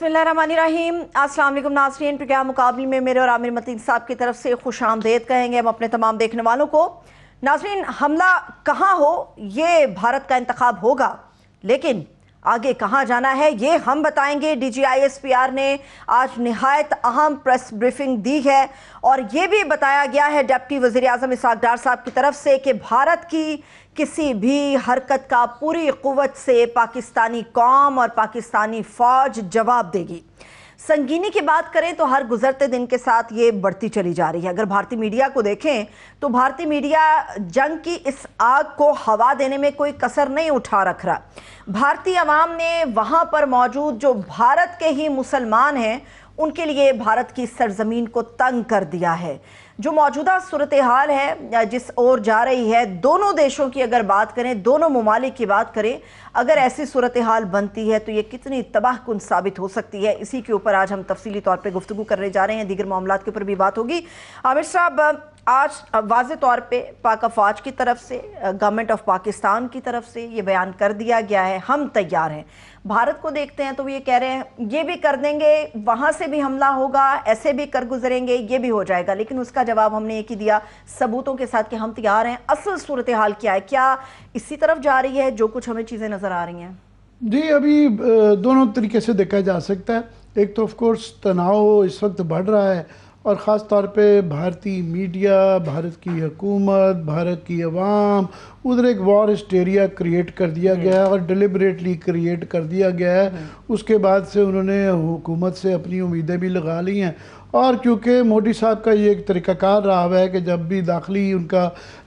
बिस्मिल्लाहिर्रहमानिर्रहीम। अस्सलाम वालेकुम नाज़रीन, प्रोग्राम मुकाबले में मेरे और आमिर मतीन साहब की तरफ से खुशामदीद कहेंगे हम अपने तमाम देखने वालों को। नाज़रीन, हमला कहाँ हो ये भारत का इंतखाब होगा, लेकिन आगे कहाँ जाना है ये हम बताएंगे। DGISPR ने आज निहायत अहम प्रेस ब्रीफिंग दी है और ये भी बताया गया है डिप्टी वज़ीर आज़म इसहाक़ डार साहब की तरफ से कि भारत की किसी भी हरकत का पूरी क़ुव्वत से पाकिस्तानी कौम और पाकिस्तानी फ़ौज जवाब देगी। संगीनी की बात करें तो हर गुजरते दिन के साथ ये बढ़ती चली जा रही है। अगर भारतीय मीडिया को देखें तो भारतीय मीडिया जंग की इस आग को हवा देने में कोई कसर नहीं उठा रख रहा। भारतीय अवाम ने वहाँ पर मौजूद जो भारत के ही मुसलमान हैं उनके लिए भारत की सरजमीन को तंग कर दिया है। जो मौजूदा सूरत हाल है जिस ओर जा रही है, दोनों देशों की अगर बात करें, दोनों ममालिक की बात करें, अगर ऐसी सूरत हाल बनती है तो ये कितनी तबाहकुन साबित हो सकती है, इसी के ऊपर आज हम तफसीली तौर पे गुफ्तगू करने जा रहे हैं। दीगर मामलात के ऊपर भी बात होगी। आमिर साहब, आज वाज़े तौर पे पाक अफ़वाज की तरफ से, गवर्नमेंट ऑफ पाकिस्तान की तरफ से ये बयान कर दिया गया है, हम तैयार हैं। भारत को देखते हैं तो ये कह रहे हैं ये भी कर देंगे, वहाँ से भी हमला होगा, ऐसे भी कर गुजरेंगे, ये भी हो जाएगा। लेकिन उसका जवाब हमने एक ही दिया सबूतों के साथ कि हम तैयार हैं। असल सूरत हाल क्या है? क्या इसी तरफ जा रही है जो कुछ हमें चीज़ें नज़र आ रही हैं? जी, अभी दोनों तरीके से देखा जा सकता है। एक तो ऑफ कोर्स तनाव इस वक्त बढ़ रहा है और ख़ास तौर पे भारतीय मीडिया, भारत की हुकूमत, भारत की अवाम, उधर एक वॉर हिस्टेरिया क्रिएट कर दिया गया है और डिलिबरेटली क्रिएट कर दिया गया है। उसके बाद से उन्होंने हुकूमत से अपनी उम्मीदें भी लगा ली हैं और क्योंकि मोदी साहब का ये एक तरीक़ाकार रहा हुआ है कि जब भी दाखिली उनका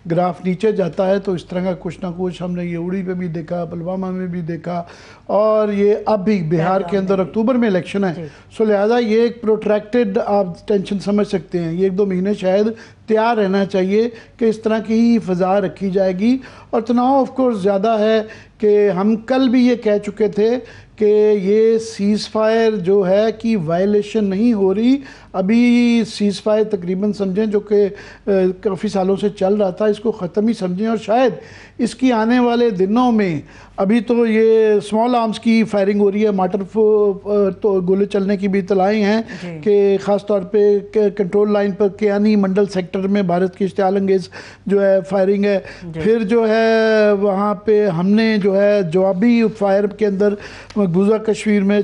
ग्राफ नीचे जाता है तो इस तरह का कुछ ना कुछ हमने ये उड़ी पे भी देखा, पुलवामा में भी देखा और ये अब भी बिहार के अंदर अक्टूबर में इलेक्शन है। सो लिहाजा ये एक प्रोट्रैक्टेड आप टेंशन समझ सकते हैं, ये 1-2 महीने शायद तैयार रहना चाहिए कि इस तरह की ही फ़ज़ा रखी जाएगी। और तनाव ऑफ कोर्स ज़्यादा है कि हम कल भी ये कह चुके थे कि ये सीज़ फायर जो है कि वायलेशन नहीं हो रही। अभी सीज़ फायर तकरीबन समझें जो कि काफ़ी सालों से चल रहा था, इसको ख़त्म ही समझें और शायद इसकी आने वाले दिनों में, अभी तो ये स्मॉल आर्म्स की फायरिंग हो रही है, मार्टर तो गोले चलने की भी इतलाएँ हैं कि ख़ास तौर पे कंट्रोल लाइन पर कियानी मंडल सेक्टर में भारत की इश्तियाल अंगेज़ जो है फायरिंग है। फिर जो है वहाँ पे हमने जो है जवाबी फायर के अंदर मकबूजा कश्मीर में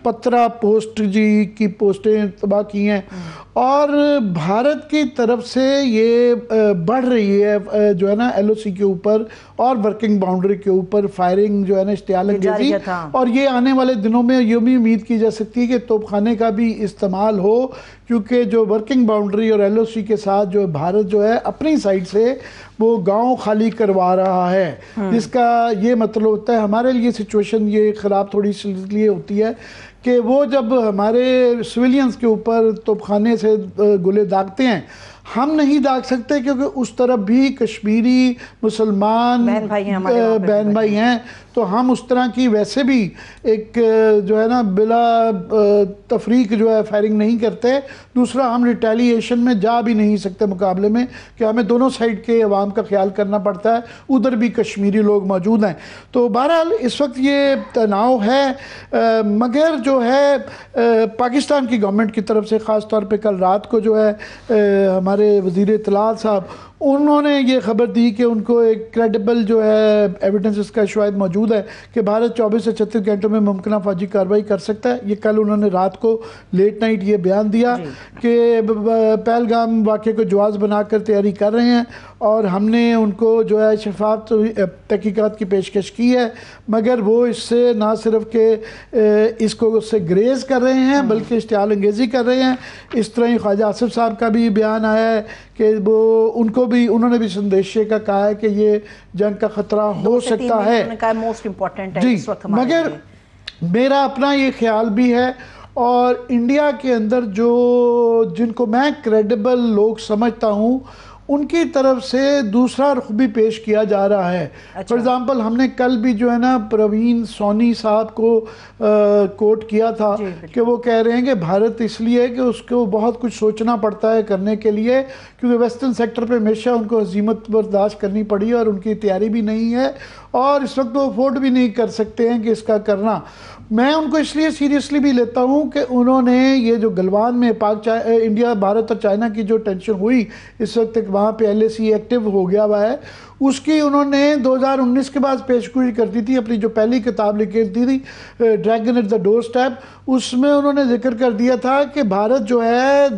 पत्रा पोस्ट जी की पोस्टें तबाह की हैं और भारत की तरफ से ये बढ़ रही है जो है ना LOC के ऊपर और वर्किंग बाउंड्री के ऊपर फायरिंग जो है ना इश्तियाल अंगेज़ी। और ये आने वाले दिनों में ये भी उम्मीद की जा सकती है कि तोपखाने का भी इस्तेमाल हो, क्योंकि जो वर्किंग बाउंड्री और LOC के साथ जो भारत जो है अपनी साइड से वो गांव खाली करवा रहा है, जिसका ये मतलब होता है हमारे लिए सिचुएशन ये ख़राब थोड़ी इसलिए होती है कि वो जब हमारे सिविलियंस के ऊपर तोपखाने से गोले दागते हैं, हम नहीं दाग सकते क्योंकि उस तरफ भी कश्मीरी मुसलमान बहन भाई हैं, तो हम उस तरह की वैसे भी एक जो है ना बिला तफरीक जो है फायरिंग नहीं करते। दूसरा, हम रिटेलिएशन में जा भी नहीं सकते मुकाबले में कि हमें दोनों साइड के अवाम का ख्याल करना पड़ता है, उधर भी कश्मीरी लोग मौजूद हैं। तो बहरहाल इस वक्त ये तनाव है, मगर जो है पाकिस्तान की गवर्नमेंट की तरफ से ख़ास तौर पर कल रात को जो है हमारे वज़ीर इत्तलात साहब उन्होंने ये खबर दी कि उनको एक क्रेडिबल जो है एविडेंस इसका शायद मौजूद है कि भारत 24 से 36 घंटों में मुमकिन फ़ौजी कार्रवाई कर सकता है। ये कल उन्होंने रात को लेट नाइट ये बयान दिया कि पहलगाम वाक़े को जवाज़ बनाकर तैयारी कर रहे हैं और हमने उनको जो है शफाफ तहकीकात की पेशकश की है, मगर वो इससे ना सिर्फ के इसको उससे ग्रेज़ कर रहे हैं बल्कि इश्तियाल अंगेज़ी कर रहे हैं। इस तरह ही ख्वाजा आसिफ साहब का भी बयान आया है कि वो उन्होंने भी संदेश का कहा है कि ये जंग का ख़तरा हो सकता है, मोस्ट इम्पोर्टेंट है जी। इस वक्त। मगर मेरा अपना ये ख्याल भी है और इंडिया के अंदर जो जिनको मैं क्रेडिबल लोग समझता हूँ उनकी तरफ से दूसरा रुख भी पेश किया जा रहा है। फॉर एग्ज़ाम्पल, हमने कल भी जो है ना प्रवीण सोनी साहब को कोट किया था कि वो कह रहे हैं कि भारत इसलिए कि उसको बहुत कुछ सोचना पड़ता है करने के लिए, क्योंकि वेस्टर्न सेक्टर पे हमेशा उनको हज़ीमत बर्दाश्त करनी पड़ी और उनकी तैयारी भी नहीं है और इस वक्त वो अफोर्ड भी नहीं कर सकते हैं कि इसका करना। मैं उनको इसलिए सीरियसली भी लेता हूं कि उन्होंने ये जो गलवान में इंडिया, भारत और चाइना की जो टेंशन हुई इस वक्त तक, वहाँ पे LAC एक्टिव हो गया हुआ है, उसकी उन्होंने 2019 के बाद पेशगोई कर दी थी। अपनी जो पहली किताब लिखी थी dragon at the door step, उसमें उन्होंने जिक्र कर दिया था कि भारत जो है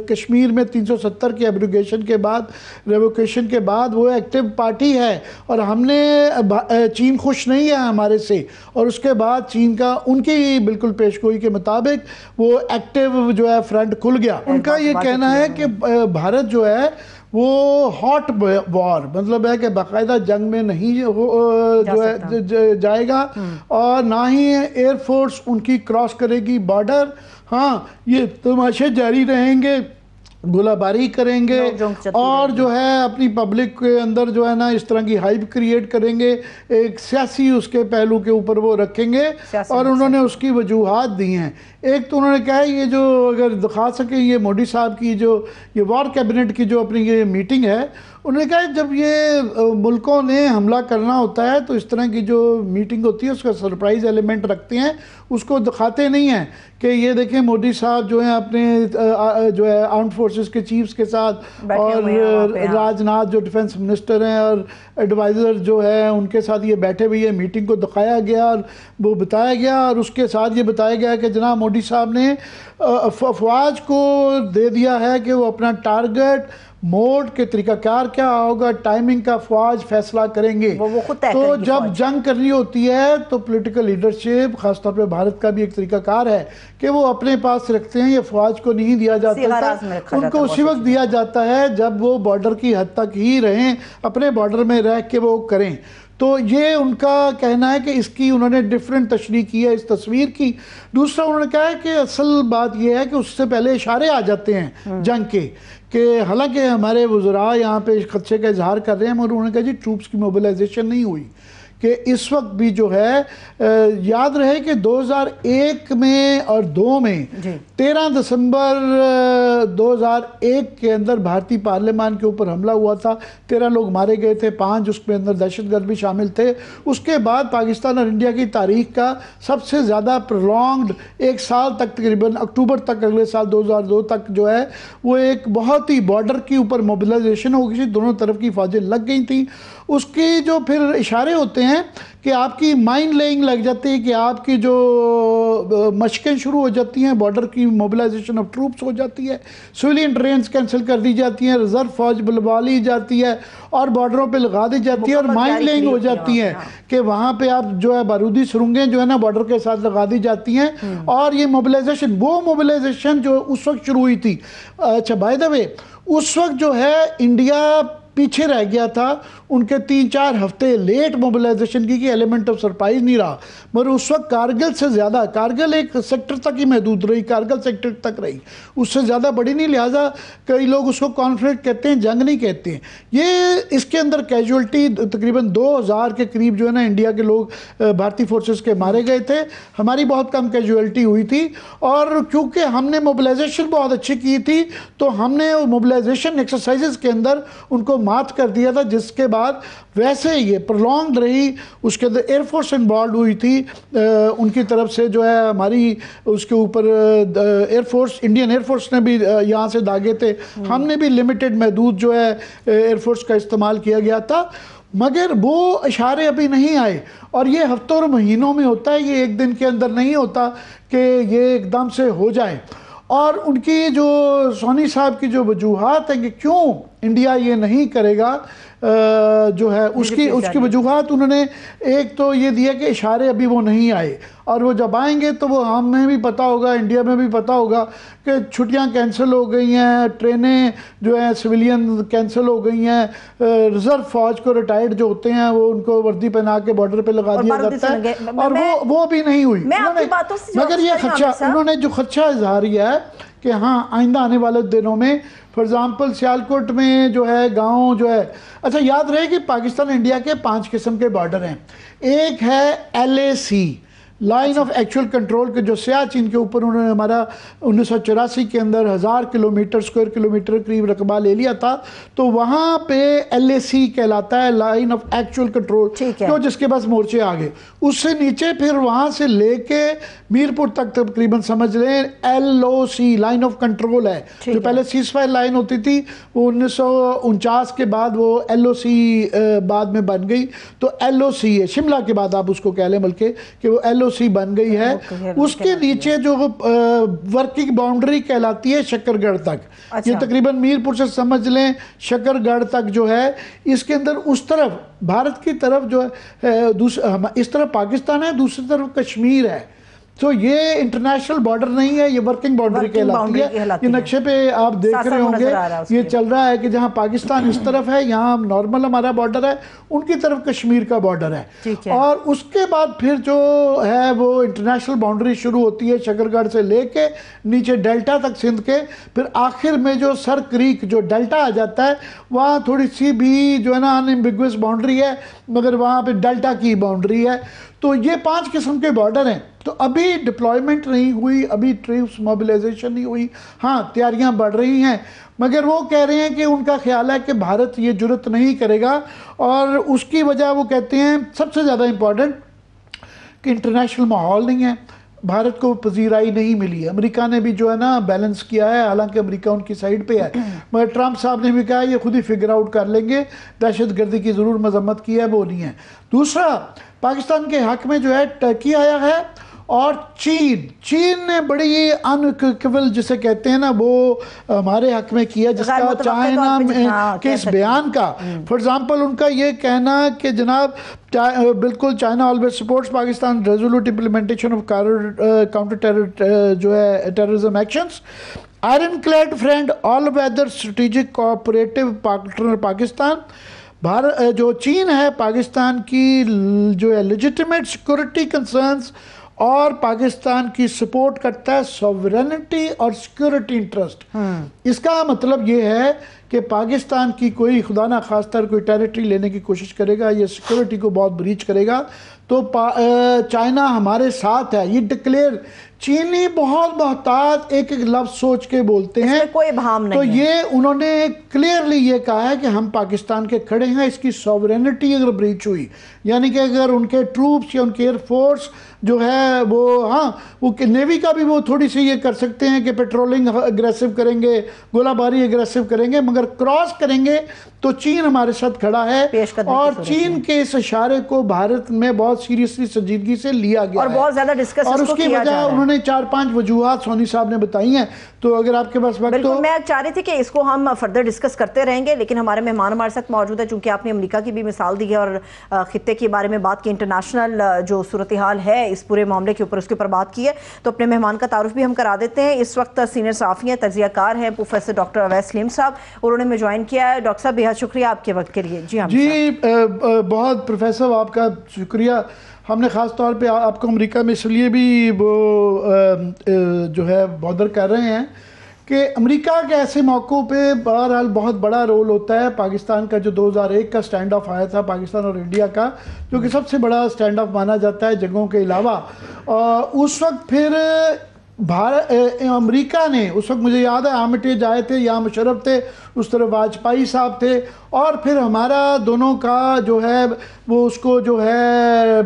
कश्मीर में 370 के एब्रोगेशन के बाद, रेवोकेशन के बाद वो एक्टिव पार्टी है, और हमने चीन खुश नहीं है हमारे से, और उसके बाद चीन का उनकी बिल्कुल पेशगोई के मुताबिक वो एक्टिव जो है फ्रंट खुल गया। उनका ये कहना है कि भारत जो है वो हॉट वॉर, मतलब है कि बाकायदा जंग में नहीं जो है जाएगा, और ना ही एयरफोर्स उनकी क्रॉस करेगी बॉर्डर। हाँ, ये तमाशे जारी रहेंगे, गोलाबारी करेंगे, और जो है अपनी पब्लिक के अंदर जो है ना इस तरह की हाइप क्रिएट करेंगे, एक सियासी उसके पहलू के ऊपर वो रखेंगे, और उन्होंने उसकी वजूहात दी हैं। एक तो उन्होंने कहा है ये जो अगर दिखा सके, ये मोदी साहब की जो ये वॉर कैबिनेट की जो अपनी ये मीटिंग है, उन्होंने कहा जब ये मुल्कों ने हमला करना होता है तो इस तरह की जो मीटिंग होती है उसका सरप्राइज एलिमेंट रखते हैं, उसको दिखाते नहीं हैं कि ये देखें मोदी साहब जो हैं अपने जो है आर्म्ड फोर्सेस के चीफ्स के साथ, और राजनाथ जो डिफेंस मिनिस्टर हैं और एडवाइज़र जो है उनके साथ ये बैठे हुए, ये मीटिंग को दिखाया गया और वो बताया गया, और उसके साथ ये बताया गया कि जनाब मोदी साहब ने अफवाज को दे दिया है कि वो अपना टारगेट, मोड के तरीकाकार क्या होगा, टाइमिंग का अफवाज फैसला करेंगे। वो खुद तय तो जब जंग करनी होती है तो पॉलिटिकल लीडरशिप, खासतौर पे भारत का भी एक तरीकाकार है कि वो अपने पास रखते हैं, ये अफवाज को नहीं दिया जाता, उनको उसी वक्त दिया जाता है जब वो बॉर्डर की हद तक ही रहें, अपने बॉर्डर में रह के वो करें। तो ये उनका कहना है कि इसकी उन्होंने डिफरेंट तशरीह की है इस तस्वीर की। दूसरा उन्होंने कहा है कि असल बात यह है कि उससे पहले इशारे आ जाते हैं जंग के, कि हालांकि हमारे वज़रा यहाँ पे खदशे का इजहार कर रहे हैं, मगर उन्होंने कहा जी ट्रूप्स की मोबिलाइजेशन नहीं हुई, कि इस वक्त भी जो है याद रहे कि 2001 में और 2 में 13 दिसंबर 2001 के अंदर भारतीय पार्लियामान के ऊपर हमला हुआ था, 13 लोग मारे गए थे, 5 उसके अंदर दहशतगर्द भी शामिल थे। उसके बाद पाकिस्तान और इंडिया की तारीख का सबसे ज़्यादा प्रोलॉन्ग्ड 1 साल तक, तकरीबन अक्टूबर तक अगले साल 2002 तक जो है वो एक बहुत ही बॉर्डर के ऊपर मोबिलाइजेशन हो गई थी, दोनों तरफ की फौजें लग गई थी। उसकी जो फिर इशारे होते हैं कि आपकी माइन लेइंग लग जाती है, कि आपकी जो मशकें शुरू हो जाती हैं, बॉर्डर की मोबिलाइजेशन ऑफ ट्रूप्स हो जाती है, सिविलियन ट्रेन्स कैंसिल कर दी जाती हैं, रिजर्व फौज बुलवा ली जाती है और बॉर्डरों पे लगा दी जाती है, और माइन लेइंग हो जाती है कि वहाँ पे आप जो है बारूदी सुरंगें जो है ना बॉर्डर के साथ लगा दी जाती हैं। और ये मोबिलाइजेशन, वो मोबिलाइजेशन जो उस वक्त शुरू हुई थी, अच्छा बाय द वे उस वक्त जो है इंडिया पीछे रह गया था, उनके 3-4 हफ्ते लेट मोबिलाइजेशन की, एलिमेंट ऑफ सरप्राइज नहीं रहा, मगर उस वक्त कारगिल से ज़्यादा, कारगिल एक सेक्टर तक ही महदूद रही, कारगिल सेक्टर तक रही, उससे ज़्यादा बड़ी नहीं, लिहाजा कई लोग उसको कॉन्फ्लिक्ट कहते हैं, जंग नहीं कहते हैं। ये इसके अंदर कैजुअल्टी तकरीबन 2000 के करीब जो है ना इंडिया के लोग भारतीय फोर्सेस के मारे गए थे, हमारी बहुत कम कैजुअल्टी हुई थी। और क्योंकि हमने मोबिलाइजेशन बहुत अच्छी की थी तो हमने मोबिलाइजेशन एक्सरसाइजेस के अंदर उनको मात कर दिया था, जिसके बाद वैसे ये प्रोलॉन्ग रही। उसके अंदर एयरफोर्स इन्वॉल्व हुई थी उनकी तरफ से जो है, हमारी उसके ऊपर एयरफोर्स, इंडियन एयरफोर्स ने भी यहाँ से दागे थे, हमने भी लिमिटेड महदूद जो है एयरफोर्स का इस्तेमाल किया गया था, मगर वो इशारे अभी नहीं आए। और ये हफ्तों और महीनों में होता है, ये एक दिन के अंदर नहीं होता कि ये एकदम से हो जाए। और उनकी जो सोनी साहब की जो वजूहात है कि क्यों इंडिया ये नहीं करेगा, जो है उसकी वजूहात उन्होंने एक तो ये दिया कि इशारे अभी वो नहीं आए, और वो जब आएंगे तो वो हमें भी पता होगा, इंडिया में भी पता होगा कि छुट्टियां कैंसिल हो गई हैं, ट्रेनें जो हैं सिविलियन कैंसिल हो गई हैं, रिजर्व फौज को रिटायर्ड जो होते हैं वो उनको वर्दी पहना के बॉर्डर पे लगा दिया जाता है, और वो भी नहीं हुई। मगर ये खदशा, उन्होंने जो खदशा इजहार किया है कि हाँ आइंदा आने वाले दिनों में, फॉर एग्जाम्पल सियालकोट में जो है गांव जो है, अच्छा याद रहे कि पाकिस्तान इंडिया के 5 किस्म के बॉर्डर हैं। एक है LAC, line of actual control के जो सियाचिन के ऊपर उन्होंने हमारा 1984 के अंदर 1000 किलोमीटर स्क्वायर किलोमीटर करीब रकबा ले लिया था, तो वहाँ पे LAC कहलाता है, लाइन ऑफ एक्चुअल कंट्रोल, तो जिसके पास मोर्चे आ गए। उससे नीचे फिर वहाँ से लेके मीरपुर तक तकरीबन समझ लें LOC लाइन ऑफ कंट्रोल है। जो पहले सीजफायर लाइन होती थी वो 1949 के बाद वो LOC बाद में बन गई, तो LOC है, शिमला के बाद आप उसको कह लें बल्कि कि वो LOC बन गई है। उसके नीचे जो वर्किंग बाउंड्री कहलाती है शकरगढ़ तक। ये तकरीबन मीरपुर से समझ लें शकरगढ़ तक जो है, इसके अंदर उस तरफ भारत की तरफ जो है, इस तरफ पाकिस्तान है, दूसरी तरफ कश्मीर है। तो ये इंटरनेशनल बॉर्डर नहीं है, ये वर्किंग बाउंड्री कहलाती है। ये नक्शे पे आप देख रहे होंगे, ये चल रहा है कि जहाँ पाकिस्तान इस तरफ है, यहाँ नॉर्मल हमारा बॉर्डर है, उनकी तरफ कश्मीर का बॉर्डर है। और उसके बाद फिर जो है वो इंटरनेशनल बाउंड्री शुरू होती है शकरगढ़ से लेके नीचे डेल्टा तक सिंध के, फिर आखिर में जो सर क्रीक जो डेल्टा आ जाता है, वहाँ थोड़ी सी भी जो है ना अनएम्बिगुअस बाउंड्री है, मगर वहाँ पे डेल्टा की बाउंड्री है। तो ये 5 किस्म के बॉर्डर हैं। तो अभी डिप्लॉयमेंट नहीं हुई, अभी ट्रूप्स मोबिलाइजेशन नहीं हुई, हाँ तैयारियां बढ़ रही हैं, मगर वो कह रहे हैं कि उनका ख्याल है कि भारत ये जुर्रत नहीं करेगा। और उसकी वजह वो कहते हैं सबसे ज़्यादा इम्पॉर्टेंट कि इंटरनेशनल माहौल नहीं है, भारत को पजीराई नहीं मिली है। अमेरिका ने भी जो है ना बैलेंस किया है, हालांकि अमेरिका उनकी साइड पे है, मगर ट्रंप साहब ने भी कहा ये खुद ही फिगर आउट कर लेंगे, दहशत गर्दी की ज़रूर मजम्मत की है, वो नहीं है। दूसरा, पाकिस्तान के हक में जो है टर्की आया है, और चीन ने बड़ी अनइक्विवल जिसे कहते हैं ना वो हमारे हक में किया, जिसका चाइना में के इस बयान का फॉर एग्जांपल उनका ये कहना कि जनाब बिल्कुल China always supports Pakistan resolute implementation of counter terror जो है terrorism actions, iron clad friend all weather strategic cooperative partner Pakistan. Bharat जो चीन है पाकिस्तान की जो है लेजिटिमेट सिक्योरिटी कंसर्न्स और पाकिस्तान की सपोर्ट करता है सॉवरेनिटी और सिक्योरिटी इंटरेस्ट। इसका मतलब ये है कि पाकिस्तान की कोई खुदा ना खास्ता कोई टेरिटरी लेने की कोशिश करेगा, ये सिक्योरिटी को बहुत ब्रीच करेगा, तो चाइना हमारे साथ है, ये डिक्लेयर। चीनी बहुत मोहतात एक एक लफ्ज सोच के बोलते हैं, कोई भाम नहीं। तो ये उन्होंने क्लियरली ये कहा है कि हम पाकिस्तान के खड़े हैं, इसकी सॉवरेनिटी अगर ब्रीच हुई, यानी कि अगर उनके ट्रूप्स या उनके एयरफोर्स जो है वो वो नेवी का भी वो थोड़ी सी ये कर सकते हैं कि पेट्रोलिंग अग्रेसिव करेंगे, गोलाबारी अग्रेसिव करेंगे, मगर क्रॉस करेंगे तो चीन हमारे साथ खड़ा है। और चीन के इस इशारे को भारत में बहुत सीरियसली संजीदगी से लिया गया और बहुत ज्यादा डिस्कस और उसकी वजह उन्होंने 4-5 वजूहात सोनी साहब ने बताई हैं। तो अगर आपके पास वक्त तो मैं चाह रही थी कि इसको हम फर्दर डिस्कस करते रहेंगे, लेकिन हमारे मेहमान हमारे साथ मौजूद है, चूंकि आपने अमेरिका की भी मिसाल दी है और खित्ते के बारे में बात की, इंटरनेशनल जो सूरत हाल है इस पूरे मामले के ऊपर उसके ऊपर बात की है, तो अपने मेहमान का तारुफ भी हम करा देते हैं। इस वक्त सीनियर सहाफ़ी हैं, तज्ज़ियाकार हैं, प्रोफेसर डॉक्टर अवैस सलीम साहब, उन्होंने में ज्वाइन किया है। डॉक्टर साहब बेहद शुक्रिया आपके वक्त के लिए। जी हाँ जी बहुत प्रोफेसर आपका शुक्रिया। हमने ख़ास तौर पे आपको अमेरिका में इसलिए भी वो जो है बॉदर कर रहे हैं कि अमेरिका के ऐसे मौक़ों पे बहरहाल बहुत बड़ा रोल होता है। पाकिस्तान का जो 2001 का स्टैंड ऑफ आया था पाकिस्तान और इंडिया का, जो कि सबसे बड़ा स्टैंड ऑफ माना जाता है जंगों के अलावा, उस वक्त फिर अमेरिका ने उस वक्त मुझे याद है आर्मिटेज आए थे, यहाँ मुशर्रफ थे, उस तरफ वाजपेयी साहब थे, और फिर हमारा दोनों का जो है वो उसको जो है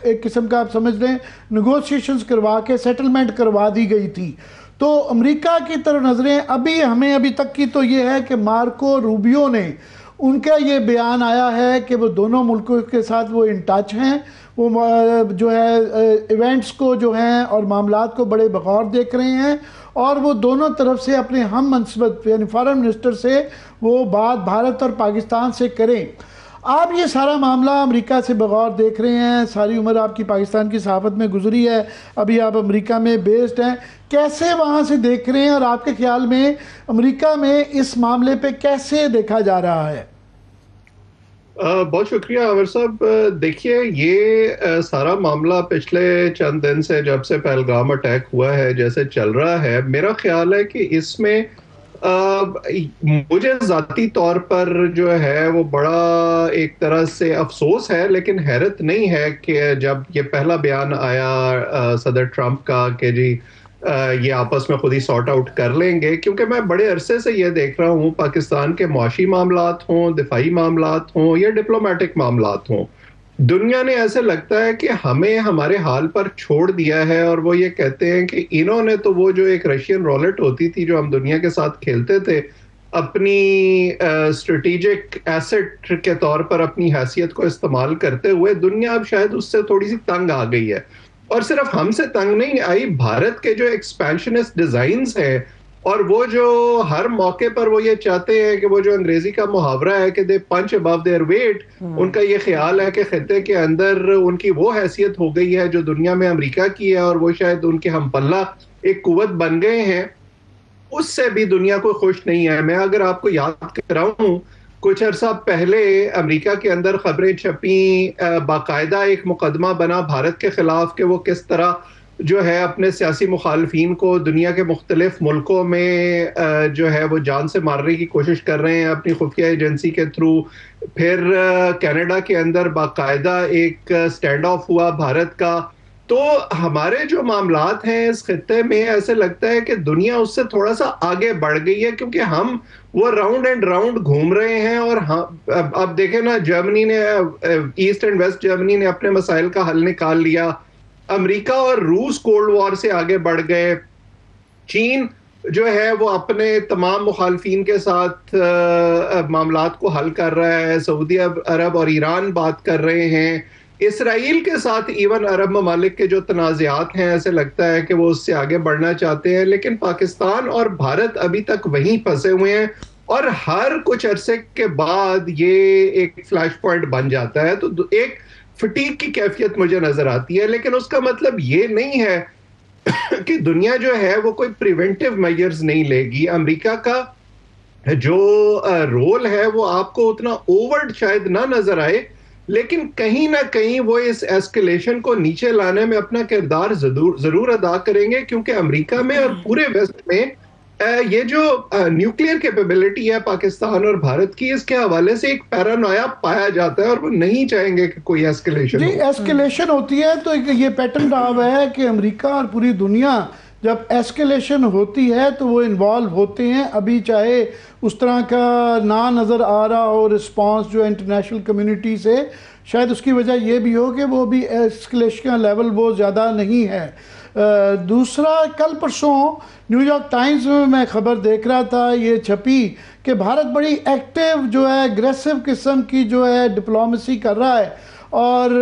एक किस्म का आप समझ लें नेगोशिएशंस करवा के सेटलमेंट करवा दी गई थी। तो अमेरिका की तरफ नज़रें अभी तक की तो ये है कि मार्को रूबियो ने उनका ये बयान आया है कि वो दोनों मुल्कों के साथ वो इन टच हैं, वो जो है इवेंट्स को जो हैं और मामलात को बड़े बगौर देख रहे हैं, और वो दोनों तरफ से अपने हम मनसबत यानी फॉरेन मिनिस्टर से वो बात भारत और पाकिस्तान से करें। आप ये सारा मामला अमेरिका से बगौर देख रहे हैं, सारी उम्र आपकी पाकिस्तान की सहाफ़त में गुजरी है, अभी आप अमेरिका में बेस्ड हैं, कैसे वहाँ से देख रहे हैं और आपके ख्याल में अमेरिका में इस मामले पे कैसे देखा जा रहा है? बहुत शुक्रिया आमिर साहब। देखिए ये सारा मामला पिछले चंद दिन से जब से पहलगाम अटैक हुआ है जैसे चल रहा है, मेरा ख्याल है कि इसमें मुझे जाती तौर पर जो है वो बड़ा एक तरह से अफसोस है, लेकिन हैरत नहीं है कि जब ये पहला बयान आया सदर ट्रंप का कि जी ये आपस में खुद ही सॉर्ट आउट कर लेंगे, क्योंकि मैं बड़े अरसे से ये देख रहा हूँ पाकिस्तान के मुआशी मामलात हों, दिफाई मामलात हों या डिप्लोमेटिक मामलात हों, दुनिया ने ऐसे लगता है कि हमें हमारे हाल पर छोड़ दिया है। और वो ये कहते हैं कि इन्होंने तो वो जो एक रशियन रोलेट होती थी जो हम दुनिया के साथ खेलते थे, अपनी स्ट्रेटेजिक एसेट के तौर पर अपनी हैसियत को इस्तेमाल करते हुए दुनिया अब शायद उससे थोड़ी सी तंग आ गई है। और सिर्फ हमसे तंग नहीं आई, भारत के जो एक्सपेंशनिस्ट डिजाइन्स हैं और वो जो हर मौके पर वो ये चाहते हैं कि वो जो अंग्रेजी का मुहावरा है कि दे पंच अबव देयर वेट, उनका ये ख्याल है कि खित्ते के अंदर उनकी वो हैसियत हो गई है जो दुनिया में अमेरिका की है और वो शायद उनके हमपल्ला एक कुव्वत बन गए हैं, उससे भी दुनिया को खुश नहीं है। मैं अगर आपको याद कराऊं, कुछ अरसा पहले अमेरिका के अंदर खबरें छपी, बाकायदा एक मुकदमा बना भारत के खिलाफ कि वो किस तरह जो है अपने सियासी मुखालफीन को दुनिया के मुख्तलिफ मुल्कों में जो है वो जान से मारने की कोशिश कर रहे हैं अपनी खुफिया एजेंसी के थ्रू। फिर कनाडा के अंदर बाकायदा एक स्टैंड ऑफ हुआ भारत का। तो हमारे जो मामलात हैं इस खित्ते में ऐसे लगता है कि दुनिया उससे थोड़ा सा आगे बढ़ गई है, क्योंकि हम वो राउंड एंड राउंड घूम रहे हैं। और अब देखें ना, जर्मनी ने, ईस्ट एंड वेस्ट जर्मनी ने अपने मसाइल का हल निकाल लिया, अमेरिका और रूस कोल्ड वॉर से आगे बढ़ गए, चीन जो है वो अपने तमाम मुखालफीन के साथ मामलात को हल कर रहा है, सऊदी अरब और ईरान बात कर रहे हैं, इसराइल के साथ इवन अरब ममालिक के जो तनाज़ात हैं ऐसे लगता है कि वो उससे आगे बढ़ना चाहते हैं, लेकिन पाकिस्तान और भारत अभी तक वहीं फंसे हुए हैं। और हर कुछ अरसे के बाद ये एक फ्लैश पॉइंट बन जाता है, तो एक फटीक की कैफियत मुझे नजर आती है। लेकिन उसका मतलब ये नहीं है कि दुनिया जो है वो कोई प्रिवेंटिव मेजर्स नहीं लेगी। अमेरिका का जो रोल है वो आपको उतना ओवर्ट शायद ना नजर आए, लेकिन कहीं ना कहीं वो इस एस्केलेशन को नीचे लाने में अपना किरदार जरूर अदा करेंगे, क्योंकि अमेरिका में और पूरे वेस्ट में ये जो न्यूक्लियर कैपेबिलिटी है पाकिस्तान और भारत की, इसके हवाले से एक पैरानोया पाया जाता है और वो नहीं चाहेंगे कि कोई एस्केलेशन जी एस्केलेशन होती है। तो ये पैटर्न रहा हुआ है कि अमेरिका और पूरी दुनिया जब एस्केलेशन होती है तो वो इन्वॉल्व होते हैं। अभी चाहे उस तरह का ना नज़र आ रहा हो रिस्पांस जो इंटरनेशनल कम्युनिटी से, शायद उसकी वजह ये भी हो कि वो भी एस्केलेशन का लेवल वो ज़्यादा नहीं है। दूसरा, कल परसों न्यूयॉर्क टाइम्स में मैं खबर देख रहा था, ये छपी कि भारत बड़ी एक्टिव जो है एग्रेसिव किस्म की जो है डिप्लोमेसी कर रहा है। और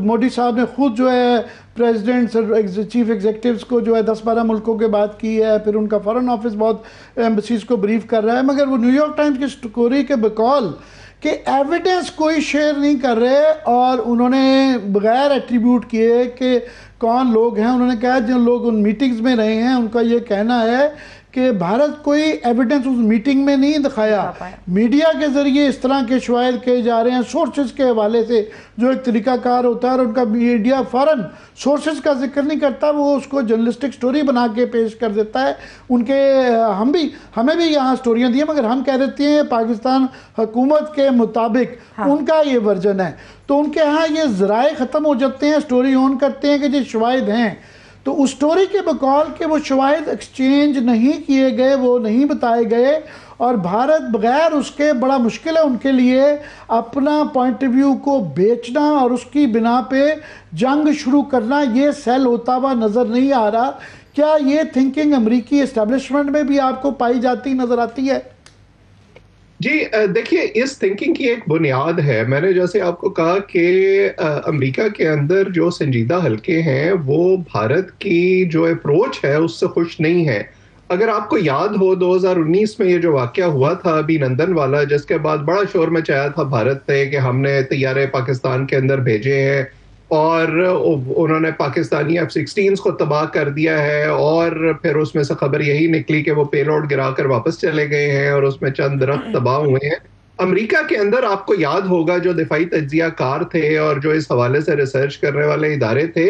मोदी साहब ने खुद जो है प्रेसिडेंट्स और चीफ एग्जीक्यूटिव्स को जो है 10-12 मुल्कों के बात की है, फिर उनका फॉरेन ऑफिस बहुत एम्बेसीज को ब्रीफ कर रहा है। मगर वो न्यूयॉर्क टाइम्स की स्टोरी के बकौल कि एविडेंस कोई शेयर नहीं कर रहे, और उन्होंने बगैर एट्रीब्यूट किए कि कौन लोग हैं, उन्होंने कहा जो लोग उन मीटिंग्स में रहे हैं उनका ये कहना है कि भारत कोई एविडेंस उस मीटिंग में नहीं दिखाया। मीडिया के जरिए इस तरह के शवायद किए जा रहे हैं सोर्सेज के हवाले से, जो एक तरीकाकार होता है, और उनका मीडिया फ़ौरन सोर्सेज का जिक्र नहीं करता, वो उसको जर्नलिस्टिक स्टोरी बना के पेश कर देता है। उनके हमें भी यहाँ स्टोरियाँ दी हैं, मगर हम कह देते हैं पाकिस्तान हुकूमत के मुताबिक उनका ये वर्जन है। तो उनके यहाँ ये ज़राए ख़त्म हो जाते हैं, स्टोरी ऑन करते हैं कि जो शवाहिद हैं, तो उस स्टोरी के बकौल के वो शवाहिद एक्सचेंज नहीं किए गए, वो नहीं बताए गए, और भारत बगैर उसके बड़ा मुश्किल है उनके लिए अपना पॉइंट ऑफ व्यू को बेचना और उसकी बिना पे जंग शुरू करना। ये सेल होता हुआ नज़र नहीं आ रहा। क्या ये थिंकिंग अमरीकी एस्टेब्लिशमेंट में भी आपको पाई जाती नज़र आती है? जी देखिए, इस थिंकिंग की एक बुनियाद है। मैंने जैसे आपको कहा कि अमेरिका के अंदर जो संजीदा हलके हैं वो भारत की जो अप्रोच है उससे खुश नहीं है। अगर आपको याद हो 2019 में ये जो वाकया हुआ था अभिनंदन वाला, जिसके बाद बड़ा शोर मचाया था भारत ने कि हमने तैयारे पाकिस्तान के अंदर भेजे हैं और उन्होंने पाकिस्तानी F-16s को तबाह कर दिया है, और फिर उसमें से खबर यही निकली कि वो पेलोड गिराकर वापस चले गए हैं और उसमें चंद दरख्त तबाह हुए हैं। अमेरिका के अंदर आपको याद होगा जो दिफाई तज्जिया कार थे और जो इस हवाले से रिसर्च करने वाले इदारे थे,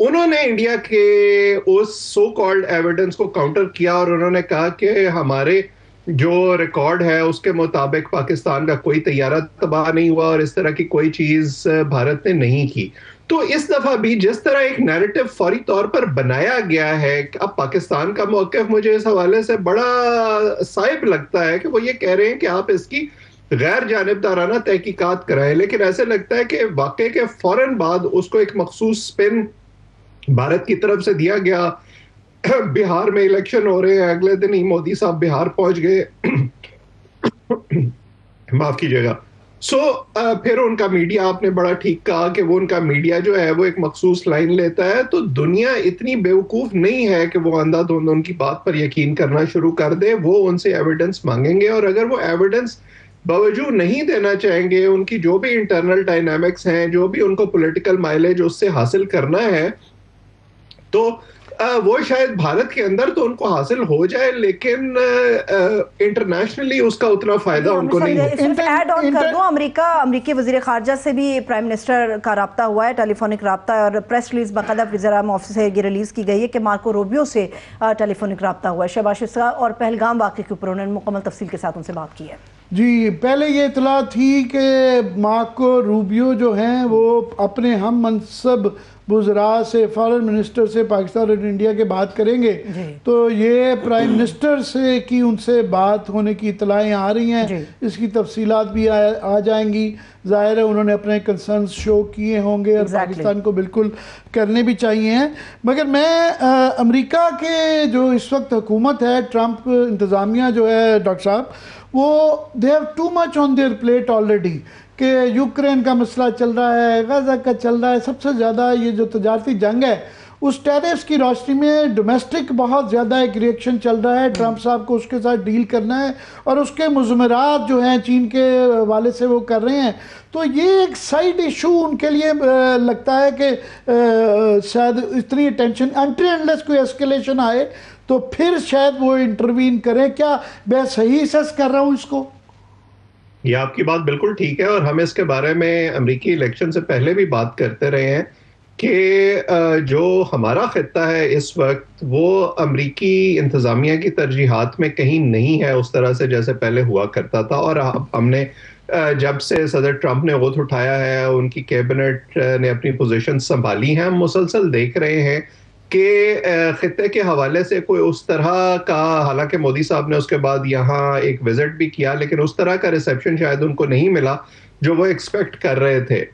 उन्होंने इंडिया के उस सो कॉल्ड एविडेंस को काउंटर किया और उन्होंने कहा कि हमारे जो रिकॉर्ड है उसके मुताबिक पाकिस्तान का कोई तैयारा तबाह नहीं हुआ और इस तरह की कोई चीज भारत ने नहीं की। तो इस दफा भी जिस तरह एक नैरेटिव फौरी तौर पर बनाया गया है, अब पाकिस्तान का मौक़िफ़ मुझे इस हवाले से बड़ा साइब लगता है कि वो ये कह रहे हैं कि आप इसकी गैर जानिबदाराना तहकीकात कराएं, लेकिन ऐसे लगता है कि वाकई के फौरन बाद उसको एक मखसूस स्पिन भारत की तरफ से दिया गया। बिहार में इलेक्शन हो रहे हैं, अगले दिन ही मोदी साहब बिहार पहुंच गए। माफ कीजिएगा। फिर उनका मीडिया, आपने बड़ा ठीक कहा कि वो उनका मीडिया जो है वो एक मखसूस लाइन लेता है। तो दुनिया इतनी बेवकूफ नहीं है कि वो अंधाधुंध उनकी बात पर यकीन करना शुरू कर दे। वो उनसे एविडेंस मांगेंगे और अगर वो एविडेंस बावजूद नहीं देना चाहेंगे, उनकी जो भी इंटरनल डायनामिक्स हैं, जो भी उनको पॉलिटिकल माइलेज उससे हासिल करना है, तो वो शायद भारत के अंदर तो उनको हासिल हो जाए, लेकिन इंटरनेशनली उसका उतना फायदा उनको नहीं है। सिर्फ ऐड ऑन कर दूं, अमेरिकी वजीर खारजा से भी प्राइम मिनिस्टर का राब्ता हुआ है, टेलीफोनिक राब्ता, और प्रेस रिलीज बाकायदा वज़ीर-ए-आज़म ऑफिस से ये रिलीज की गई है कि मार्को रूबियो से टेलीफोनिक राब्ता हुआ है। शहबाज शरीफ और पहलगाम वाक़े के ऊपर उन्होंने मुकम्मल तफसील के साथ उनसे बात की है। जी, पहले ये इतला थी कि मार्को रूबियो जो हैं वो अपने हम मनसब वज़रा से, फॉरेन मिनिस्टर से पाकिस्तान और इंडिया के बात करेंगे, तो ये प्राइम मिनिस्टर से की उनसे बात होने की इतलाएँ आ रही हैं। इसकी तफसीलात भी आ जाएंगी। ज़ाहिर है उन्होंने अपने कंसर्न्स शो किए होंगे और पाकिस्तान को बिल्कुल करने भी चाहिए हैं। मगर मैं अमेरिका के जो इस वक्त हुकूमत है, ट्रंप इंतज़ामिया जो है डॉक्टर साहब, वो they have too much on their plate already, कि यूक्रेन का मसला चल रहा है, गाज़ा का चल रहा है, सबसे ज़्यादा ये जो तजारती जंग है उस टैरिफ्स की रोशनी में डोमेस्टिक बहुत ज़्यादा एक रिएक्शन चल रहा है। ट्रंप साहब को उसके साथ डील करना है और उसके मुज़मरात जो हैं चीन के वाले से वो कर रहे हैं। तो ये एक साइड इशू उनके लिए लगता है कि शायद इतनी टेंशन अनटिल अनलेस कोई एस्केलेशन आए तो फिर शायद वो इंटरवीन करें। क्या मैं सही सस कर रहा हूँ इसको? ये आपकी बात बिल्कुल ठीक है और हम इसके बारे में अमेरिकी इलेक्शन से पहले भी बात करते रहे हैं कि जो हमारा खित्ता है इस वक्त वो अमेरिकी इंतज़ामिया की तरजीहात में कहीं नहीं है उस तरह से जैसे पहले हुआ करता था। और हमने जब से सदर ट्रंप ने ओथ उठाया है, उनकी कैबिनेट ने अपनी पोजीशन संभाली है, हम मुसलसल देख रहे हैं कि खित्ते के हवाले से कोई उस तरह का, हालांकि मोदी साहब ने उसके बाद यहाँ एक विजिट भी किया, लेकिन उस तरह का रिसेप्शन शायद उनको नहीं मिला जो वो एक्सपेक्ट कर रहे थे।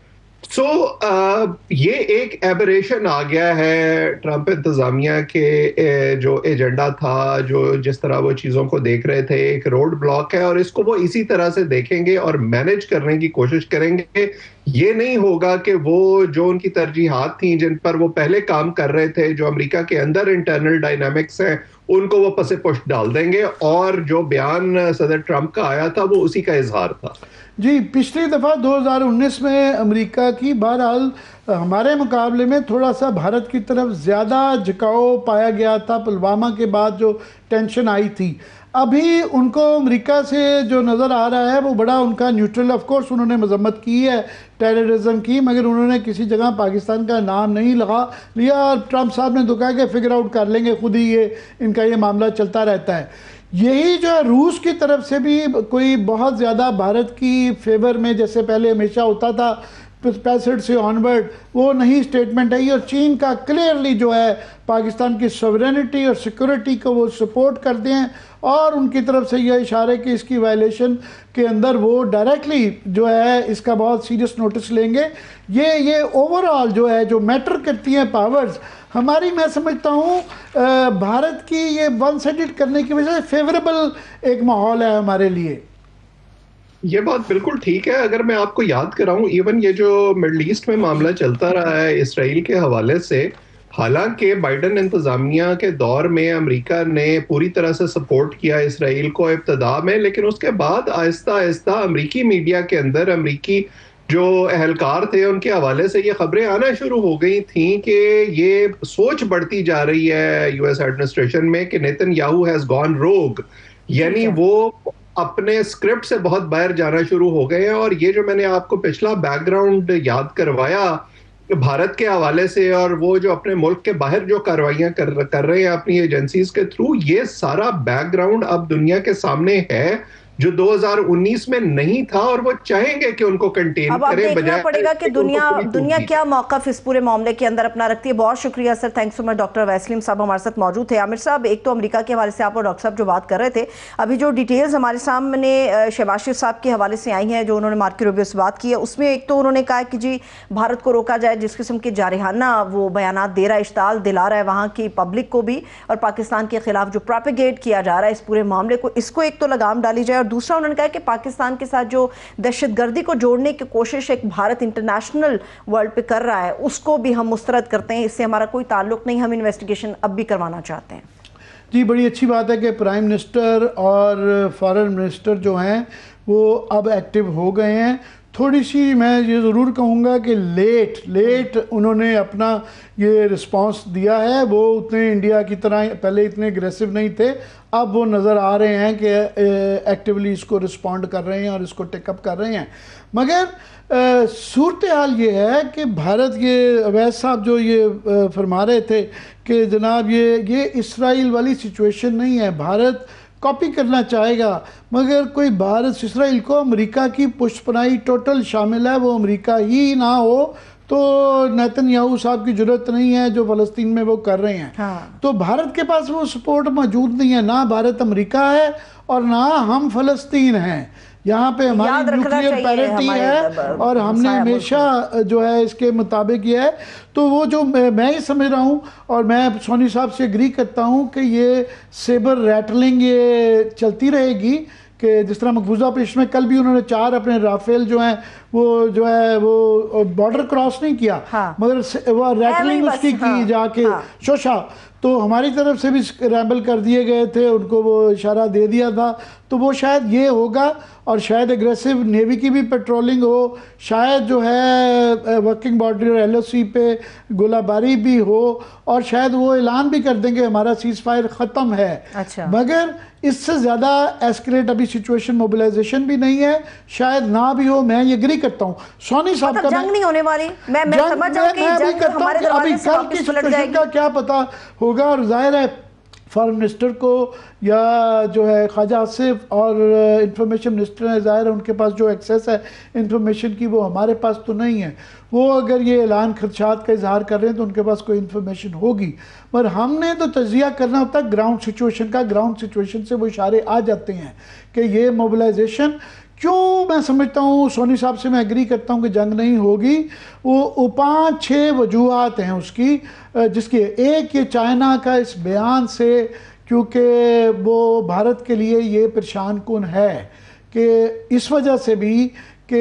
ये एक एबरेशन आ गया है ट्रंप इंतज़ामिया के जो एजेंडा था, जो जिस तरह वो चीज़ों को देख रहे थे, एक रोड ब्लॉक है और इसको वो इसी तरह से देखेंगे और मैनेज करने की कोशिश करेंगे। ये नहीं होगा कि वो जो उनकी तरजीहात थी, जिन पर वो पहले काम कर रहे थे, जो अमेरिका के अंदर इंटरनल डायनामिक्स हैं, उनको वो पसे पुष्ट डाल देंगे और जो बयान सदर ट्रंप का आया था वो उसी का इजहार था। जी, पिछली दफ़ा 2019 में अमेरिका की बहरहाल हमारे मुकाबले में थोड़ा सा भारत की तरफ ज़्यादा झुकाव पाया गया था पुलवामा के बाद जो टेंशन आई थी। अभी उनको अमेरिका से जो नज़र आ रहा है वो बड़ा उनका न्यूट्रल, ऑफ कोर्स उन्होंने मजम्मत की है टेररिज्म की, मगर उन्होंने किसी जगह पाकिस्तान का नाम नहीं लगा लिया। और ट्रंप साहब ने तो कहा कि फिगर आउट कर लेंगे खुद ही, ये इनका ये मामला चलता रहता है। यही जो है रूस की तरफ से भी कोई बहुत ज़्यादा भारत की फेवर में जैसे पहले हमेशा होता था 65 से ऑनवर्ड, वो नहीं स्टेटमेंट है। और चीन का क्लियरली जो है पाकिस्तान की सॉवरेनिटी और सिक्योरिटी को वो सपोर्ट करते हैं और उनकी तरफ से यह इशारे कि इसकी वायलेशन के अंदर वो डायरेक्टली जो है इसका बहुत सीरियस नोटिस लेंगे। ये ओवरऑल जो है जो मैटर करती हैं पावर्स हमारी, मैं समझता हूँ भारत की ये वन साइडेड करने की वजह से फेवरेबल एक माहौल है हमारे लिए। ये बात बिल्कुल ठीक है। अगर मैं आपको याद कराऊं, इवन ये जो मिडल ईस्ट में मामला चलता रहा है इसराइल के हवाले से, हालांकि बाइडन इंतजामिया के दौर में अमेरिका ने पूरी तरह से सपोर्ट किया इसराइल को इब्तदा में, लेकिन उसके बाद आहिस्ता आहिस्ता अमेरिकी मीडिया के अंदर अमेरिकी जो अहलकार थे उनके हवाले से ये खबरें आना शुरू हो गई थी कि ये सोच बढ़ती जा रही है यूएस एडमिनिस्ट्रेशन में कि नेतन्याहू हैज गॉन रोग, यानी वो अपने स्क्रिप्ट से बहुत बाहर जाना शुरू हो गए हैं। और ये जो मैंने आपको पिछला बैकग्राउंड याद करवाया भारत के हवाले से और वो जो अपने मुल्क के बाहर जो कार्रवाइयां कर रहे हैं अपनी एजेंसीज के थ्रू, ये सारा बैकग्राउंड अब दुनिया के सामने है जो 2019 में नहीं था, और वो चाहेंगे कि उनको कंटेन अब आप करें। देखना पड़ेगा कि दुनिया क्या मौकफ इस पूरे मामले के अंदर अपना रखती है। बहुत शुक्रिया sir, thanks so much. Doctor वैसलीम साहब हमारे साथ मौजूद थे। आमिर साहब, एक तो अमेरिका के हवाले से आप और डॉक्टर साहब जो बात कर रहे थे, अभी जो डिटेल्स हमारे सामने शहबाज शरीफ साहब के हवाले से आई हैं, जो उन्होंने मार्को रूबियो से बात की है, उसमें एक तो उन्होंने कहा कि जी भारत को रोका जाए, जिस किस्म के जारहाना वो बयान दे रहा है, इश्ताल दिला रहा है वहाँ की पब्लिक को भी, और पाकिस्तान के खिलाफ जो प्रोपेगेट किया जा रहा है इस पूरे मामले को, इसको एक तो लगाम डाली जाए। और दूसरा उन्होंने कहा कि पाकिस्तान के साथ जो दहशतगर्दी को जोड़ने की कोशिश एक भारत इंटरनेशनल वर्ल्ड पे कर रहा है, उसको भी हम मुस्तरद करते हैं, इससे हमारा कोई ताल्लुक नहीं, हम इन्वेस्टिगेशन अब भी करवाना चाहते हैं। जी, बड़ी अच्छी बात है कि प्राइम मिनिस्टर और फॉरेन मिनिस्टर जो हैं वो अब एक्टिव हो गए हैं। थोड़ी सी मैं ये ज़रूर कहूँगा कि लेट उन्होंने अपना ये रिस्पांस दिया है। वो उतने इंडिया की तरह पहले इतने एग्रेसिव नहीं थे, अब वो नज़र आ रहे हैं कि एक्टिवली इसको रिस्पॉन्ड कर रहे हैं और इसको टेकअप कर रहे हैं। मगर सूरत हाल ये है कि भारत, ये अवैस साहब जो ये फरमा रहे थे कि जनाब ये इसराइल वाली सिचुएशन नहीं है, भारत कॉपी करना चाहेगा, मगर कोई भारत इसराइल को अमेरिका की पुष्पनाई टोटल शामिल है, वो अमेरिका ही ना हो तो नेतन्याहू साहब की जरूरत नहीं है जो फ़लस्तीन में वो कर रहे हैं। हाँ। तो भारत के पास वो सपोर्ट मौजूद नहीं है, ना भारत अमेरिका है और ना हम फ़लस्तीन हैं। यहाँ पे हमारी न्यूक्लियर पैरिटी है और हमने हमेशा जो है इसके मुताबिक ये है। तो वो जो मैं ही समझ रहा हूँ और मैं सोनी साहब से एग्री करता हूँ कि ये सेबर रैटलिंग ये चलती रहेगी, कि जिस तरह मकबूजा ऑपरेशन में कल भी उन्होंने 4 अपने राफेल जो हैं वो बॉर्डर क्रॉस नहीं किया। हाँ। मगर वो रैटलिंग उसकी की जाके शोशा, तो हमारी तरफ से भी रैम्बल कर दिए गए थे, उनको वो इशारा दे दिया था। तो वो शायद ये होगा और शायद एग्रेसिव नेवी की भी पेट्रोलिंग हो, शायद जो है वर्किंग बॉर्डर LOC पे गोलाबारी भी हो, और शायद वो ऐलान भी कर देंगे हमारा सीज फायर ख़त्म है। अच्छा। मगर इससे ज़्यादा एस्केलेट अभी सिचुएशन, मोबिलाइजेशन भी नहीं है, शायद ना भी हो। मैं ये एग्री करता हूँ सोनी साहब का, जंग नहीं होने वाली, मैं समझ जाऊँ कि जंग हमारे दरवाजे से वापस पलट जाएगी का क्या पता होगा। और जाहिर है फॉरेन मिनिस्टर को या जो है ख्वाजा आसिफ और इंफॉर्मेशन मिनिस्टर है, ज़ाहिर है उनके पास जो एक्सेस है इंफॉर्मेशन की वो हमारे पास तो नहीं है। वो अगर ये ऐलान खदशात का इजहार कर रहे हैं तो उनके पास कोई इन्फॉर्मेशन होगी, पर हमने तो तजिया करना होता है ग्राउंड सिचुएशन का। ग्राउंड सिचुएशन से वो इशारे आ जाते हैं कि ये मोबिलाइजेशन क्यों। मैं समझता हूँ सोनी साहब से मैं एग्री करता हूँ कि जंग नहीं होगी। वो 5-6 वजूहात हैं उसकी, जिसकी एक ये चाइना का इस बयान से, क्योंकि वो भारत के लिए ये परेशान कुन है कि इस वजह से भी कि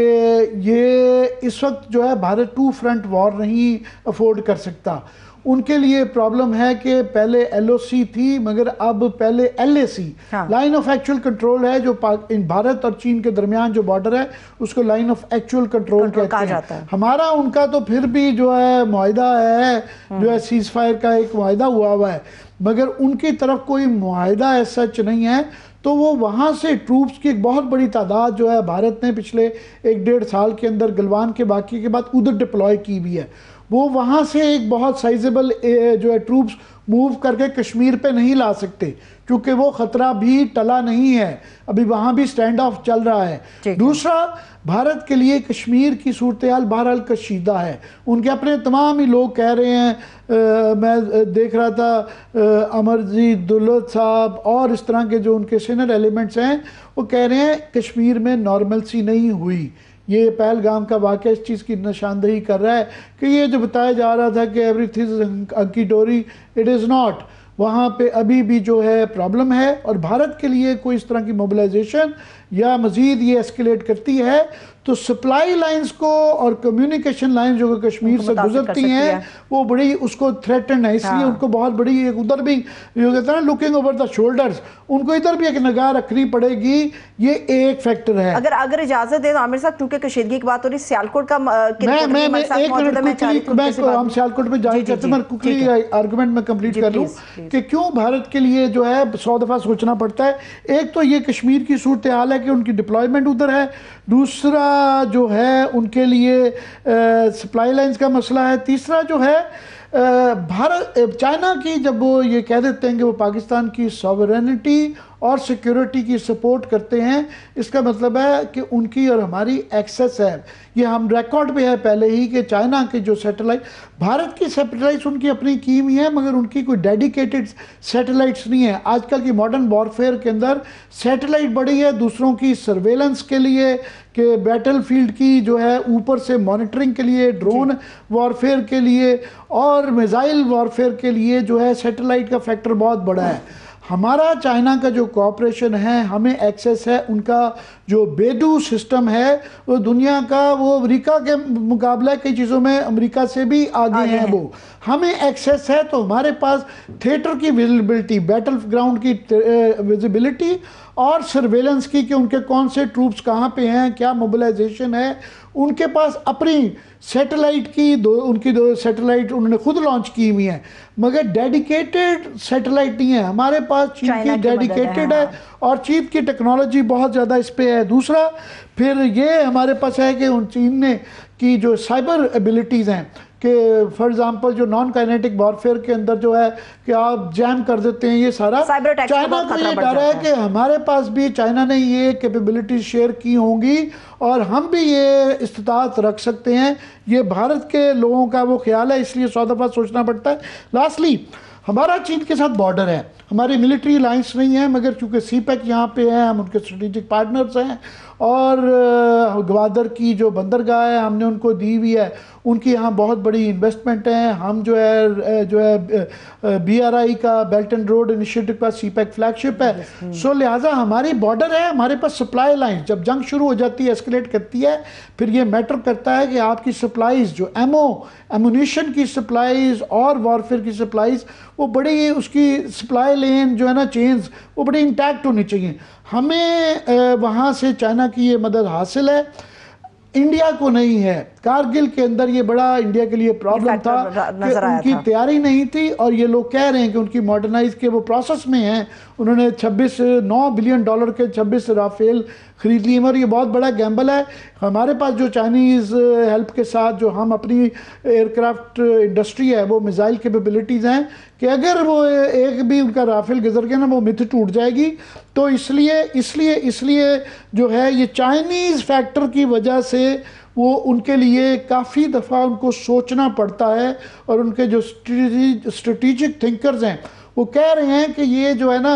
ये इस वक्त जो है भारत 2 फ्रंट वॉर नहीं अफोर्ड कर सकता। उनके लिए प्रॉब्लम है कि पहले LOC थी मगर अब पहले LAC, line of actual control है, जो भारत और चीन के दरमियान जो बॉर्डर है उसको लाइन ऑफ एक्चुअल कंट्रोल कहते हैं। हमारा उनका तो फिर भी जो है मुआहिदा है, जो है सीज फायर का एक मुआहिदा हुआ है, मगर उनकी तरफ कोई मुआहिदा ऐसा सच नहीं है। तो वो वहाँ से ट्रूप्स की एक बहुत बड़ी तादाद जो है भारत ने पिछले 1-1.5 साल के अंदर गलवान के वाक़ये के बाद उधर डिप्लॉय की भी है। वो वहाँ से एक बहुत साइजेबल जो है ट्रूप्स मूव करके कश्मीर पे नहीं ला सकते, क्योंकि वो ख़तरा भी टला नहीं है, अभी वहाँ भी स्टैंड ऑफ चल रहा है। दूसरा, भारत के लिए कश्मीर की सूरत हाल बहरहाल कशीदा है। उनके अपने तमाम ही लोग कह रहे हैं, मैं देख रहा था अमरजीत दुल्लत साहब और इस तरह के जो उनके सीनियर एलिमेंट्स हैं, वो कह रहे हैं कश्मीर में नॉर्मलसी नहीं हुई। ये पहलगाम का वाक़या इस चीज़ की निशानदही कर रहा है कि ये जो बताया जा रहा था कि एवरीथिंग इज हंकी डोरी, इट इज़ नॉट। वहाँ पे अभी भी जो है प्रॉब्लम है, और भारत के लिए कोई इस तरह की मोबिलाइजेशन या मज़ीद ये एस्केलेट करती है तो सप्लाई लाइंस को और कम्युनिकेशन लाइन जो कश्मीर से गुजरती हैं वो बड़ी उसको थ्रेटन है। इसलिए उनको बहुत बड़ी एक उधर भी जो कहते हैं ना लुकिंग ओवर द शोल्डर्स, उनको इधर भी एक निगाह रखनी पड़ेगी। ये एक फैक्टर है। अगर इजाजत दे तो आमिर साहब, क्योंकि कशीदगी की बात हो रही, सियालकोट का हम सियालकोट में जारी करते हैं, मैं कुकली आर्गूमेंट में कंप्लीट कर लूँ कि क्यों भारत के लिए जो है 100 दफ़ा सोचना पड़ता है। एक तो ये कश्मीर की सूरत हाल है कि उनकी डिप्लॉयमेंट उधर है, दूसरा जो है उनके लिए सप्लाई लाइंस का मसला है। तीसरा जो है भारत चाइना की जब वो ये कह देते हैं कि वो पाकिस्तान की सॉवरेनिटी और सिक्योरिटी की सपोर्ट करते हैं, इसका मतलब है कि उनकी और हमारी एक्सेस है। ये हम रिकॉर्ड पे है पहले ही कि चाइना के जो सैटेलाइट, भारत की सैटेलाइट्स उनकी अपनी की हुई है मगर उनकी कोई डेडिकेटेड सैटेलाइट्स नहीं है। आजकल की मॉडर्न वॉरफेयर के अंदर सैटेलाइट बड़ी है दूसरों की सर्वेलेंस के लिए, कि बैटलफील्ड की जो है ऊपर से मॉनिटरिंग के लिए, ड्रोन वॉरफेयर के लिए और मिसाइल वॉरफेयर के लिए जो है सैटेलाइट का फैक्टर बहुत बड़ा है। हमारा चाइना का जो कोऑपरेशन है, हमें एक्सेस है, उनका जो बेडू सिस्टम है वो दुनिया का, वो अमेरिका के मुकाबला कई चीज़ों में अमेरिका से भी आगे हैं वो, हमें एक्सेस है। तो हमारे पास थिएटर की विजिबिलिटी, बैटल ग्राउंड की विजिबिलिटी और सर्वेलेंस की कि उनके कौन से ट्रूप्स कहाँ पे हैं, क्या मोबिलाइजेशन है, उनके पास अपनी सैटेलाइट की उनकी दो सैटेलाइट उन्होंने खुद लॉन्च की हुई हैं मगर डेडिकेटेड सैटेलाइट नहीं है। हमारे पास चीन की डेडिकेटेड है और चीन की टेक्नोलॉजी बहुत ज़्यादा इस पे है। दूसरा फिर ये हमारे पास है कि उन चीन ने की जो साइबर एबिलिटीज़ हैं कि फॉर एग्जांपल जो नॉन काइनेटिक वॉरफेयर के अंदर जो है कि आप जैम कर देते हैं, ये सारा चाइना को ये डर है कि हमारे पास भी चाइना ने ये कैपेबिलिटी शेयर की होंगी और हम भी ये इस्तात रख सकते हैं। ये भारत के लोगों का वो ख्याल है, इसलिए 100 दफ़ा सोचना पड़ता है। लास्टली हमारा चीन के साथ बॉर्डर है, हमारी मिलिट्री अलाइंस नहीं है मगर चूँकि सीपैक यहाँ पे है, हम उनके स्ट्रेटेजिक पार्टनर्स हैं और ग्वादर की जो बंदरगाह है हमने उनको दी हुई है, उनकी यहाँ बहुत बड़ी इन्वेस्टमेंट है। हम जो है BRI का बेल्ट एंड रोड इनिशिएटिव का सीपैक फ्लैगशिप है। सो लिहाजा हमारी बॉर्डर है, हमारे पास सप्लाई लाइन, जब जंग शुरू हो जाती है, एस्केलेट करती है, फिर ये मैटर करता है कि आपकी सप्लाईज जो एमुनिशन की सप्लाईज और वॉरफेयर की सप्लाईज वो बड़ी, उसकी सप्लाई लेन जो है ना, चेन्स वो बड़ी इंटैक्ट होनी चाहिए। हमें वहाँ से चाइना की ये मदद हासिल है, इंडिया को नहीं है। कारगिल के अंदर ये बड़ा इंडिया के लिए प्रॉब्लम था कि उनकी तैयारी नहीं थी और ये लोग कह रहे हैं कि उनकी मॉडर्नाइज के वो प्रोसेस में हैं। उन्होंने 9 बिलियन डॉलर के 26 राफेल खरीद लिए और ये बहुत बड़ा गैम्बल है। हमारे पास जो चाइनीज़ हेल्प के साथ जो हम अपनी एयरक्राफ्ट इंडस्ट्री है, वो मिसाइल कैपेबिलिटीज़ हैं कि अगर वो एक भी उनका राफेल गुजर गया ना, वो मिथ टूट जाएगी। तो इसलिए जो है ये चाइनीज़ फैक्टर की वजह से वो उनके लिए काफ़ी दफ़ा उनको सोचना पड़ता है और उनके जो स्ट्रेटेजिक थिंकर्स हैं वो कह रहे हैं कि ये जो है ना,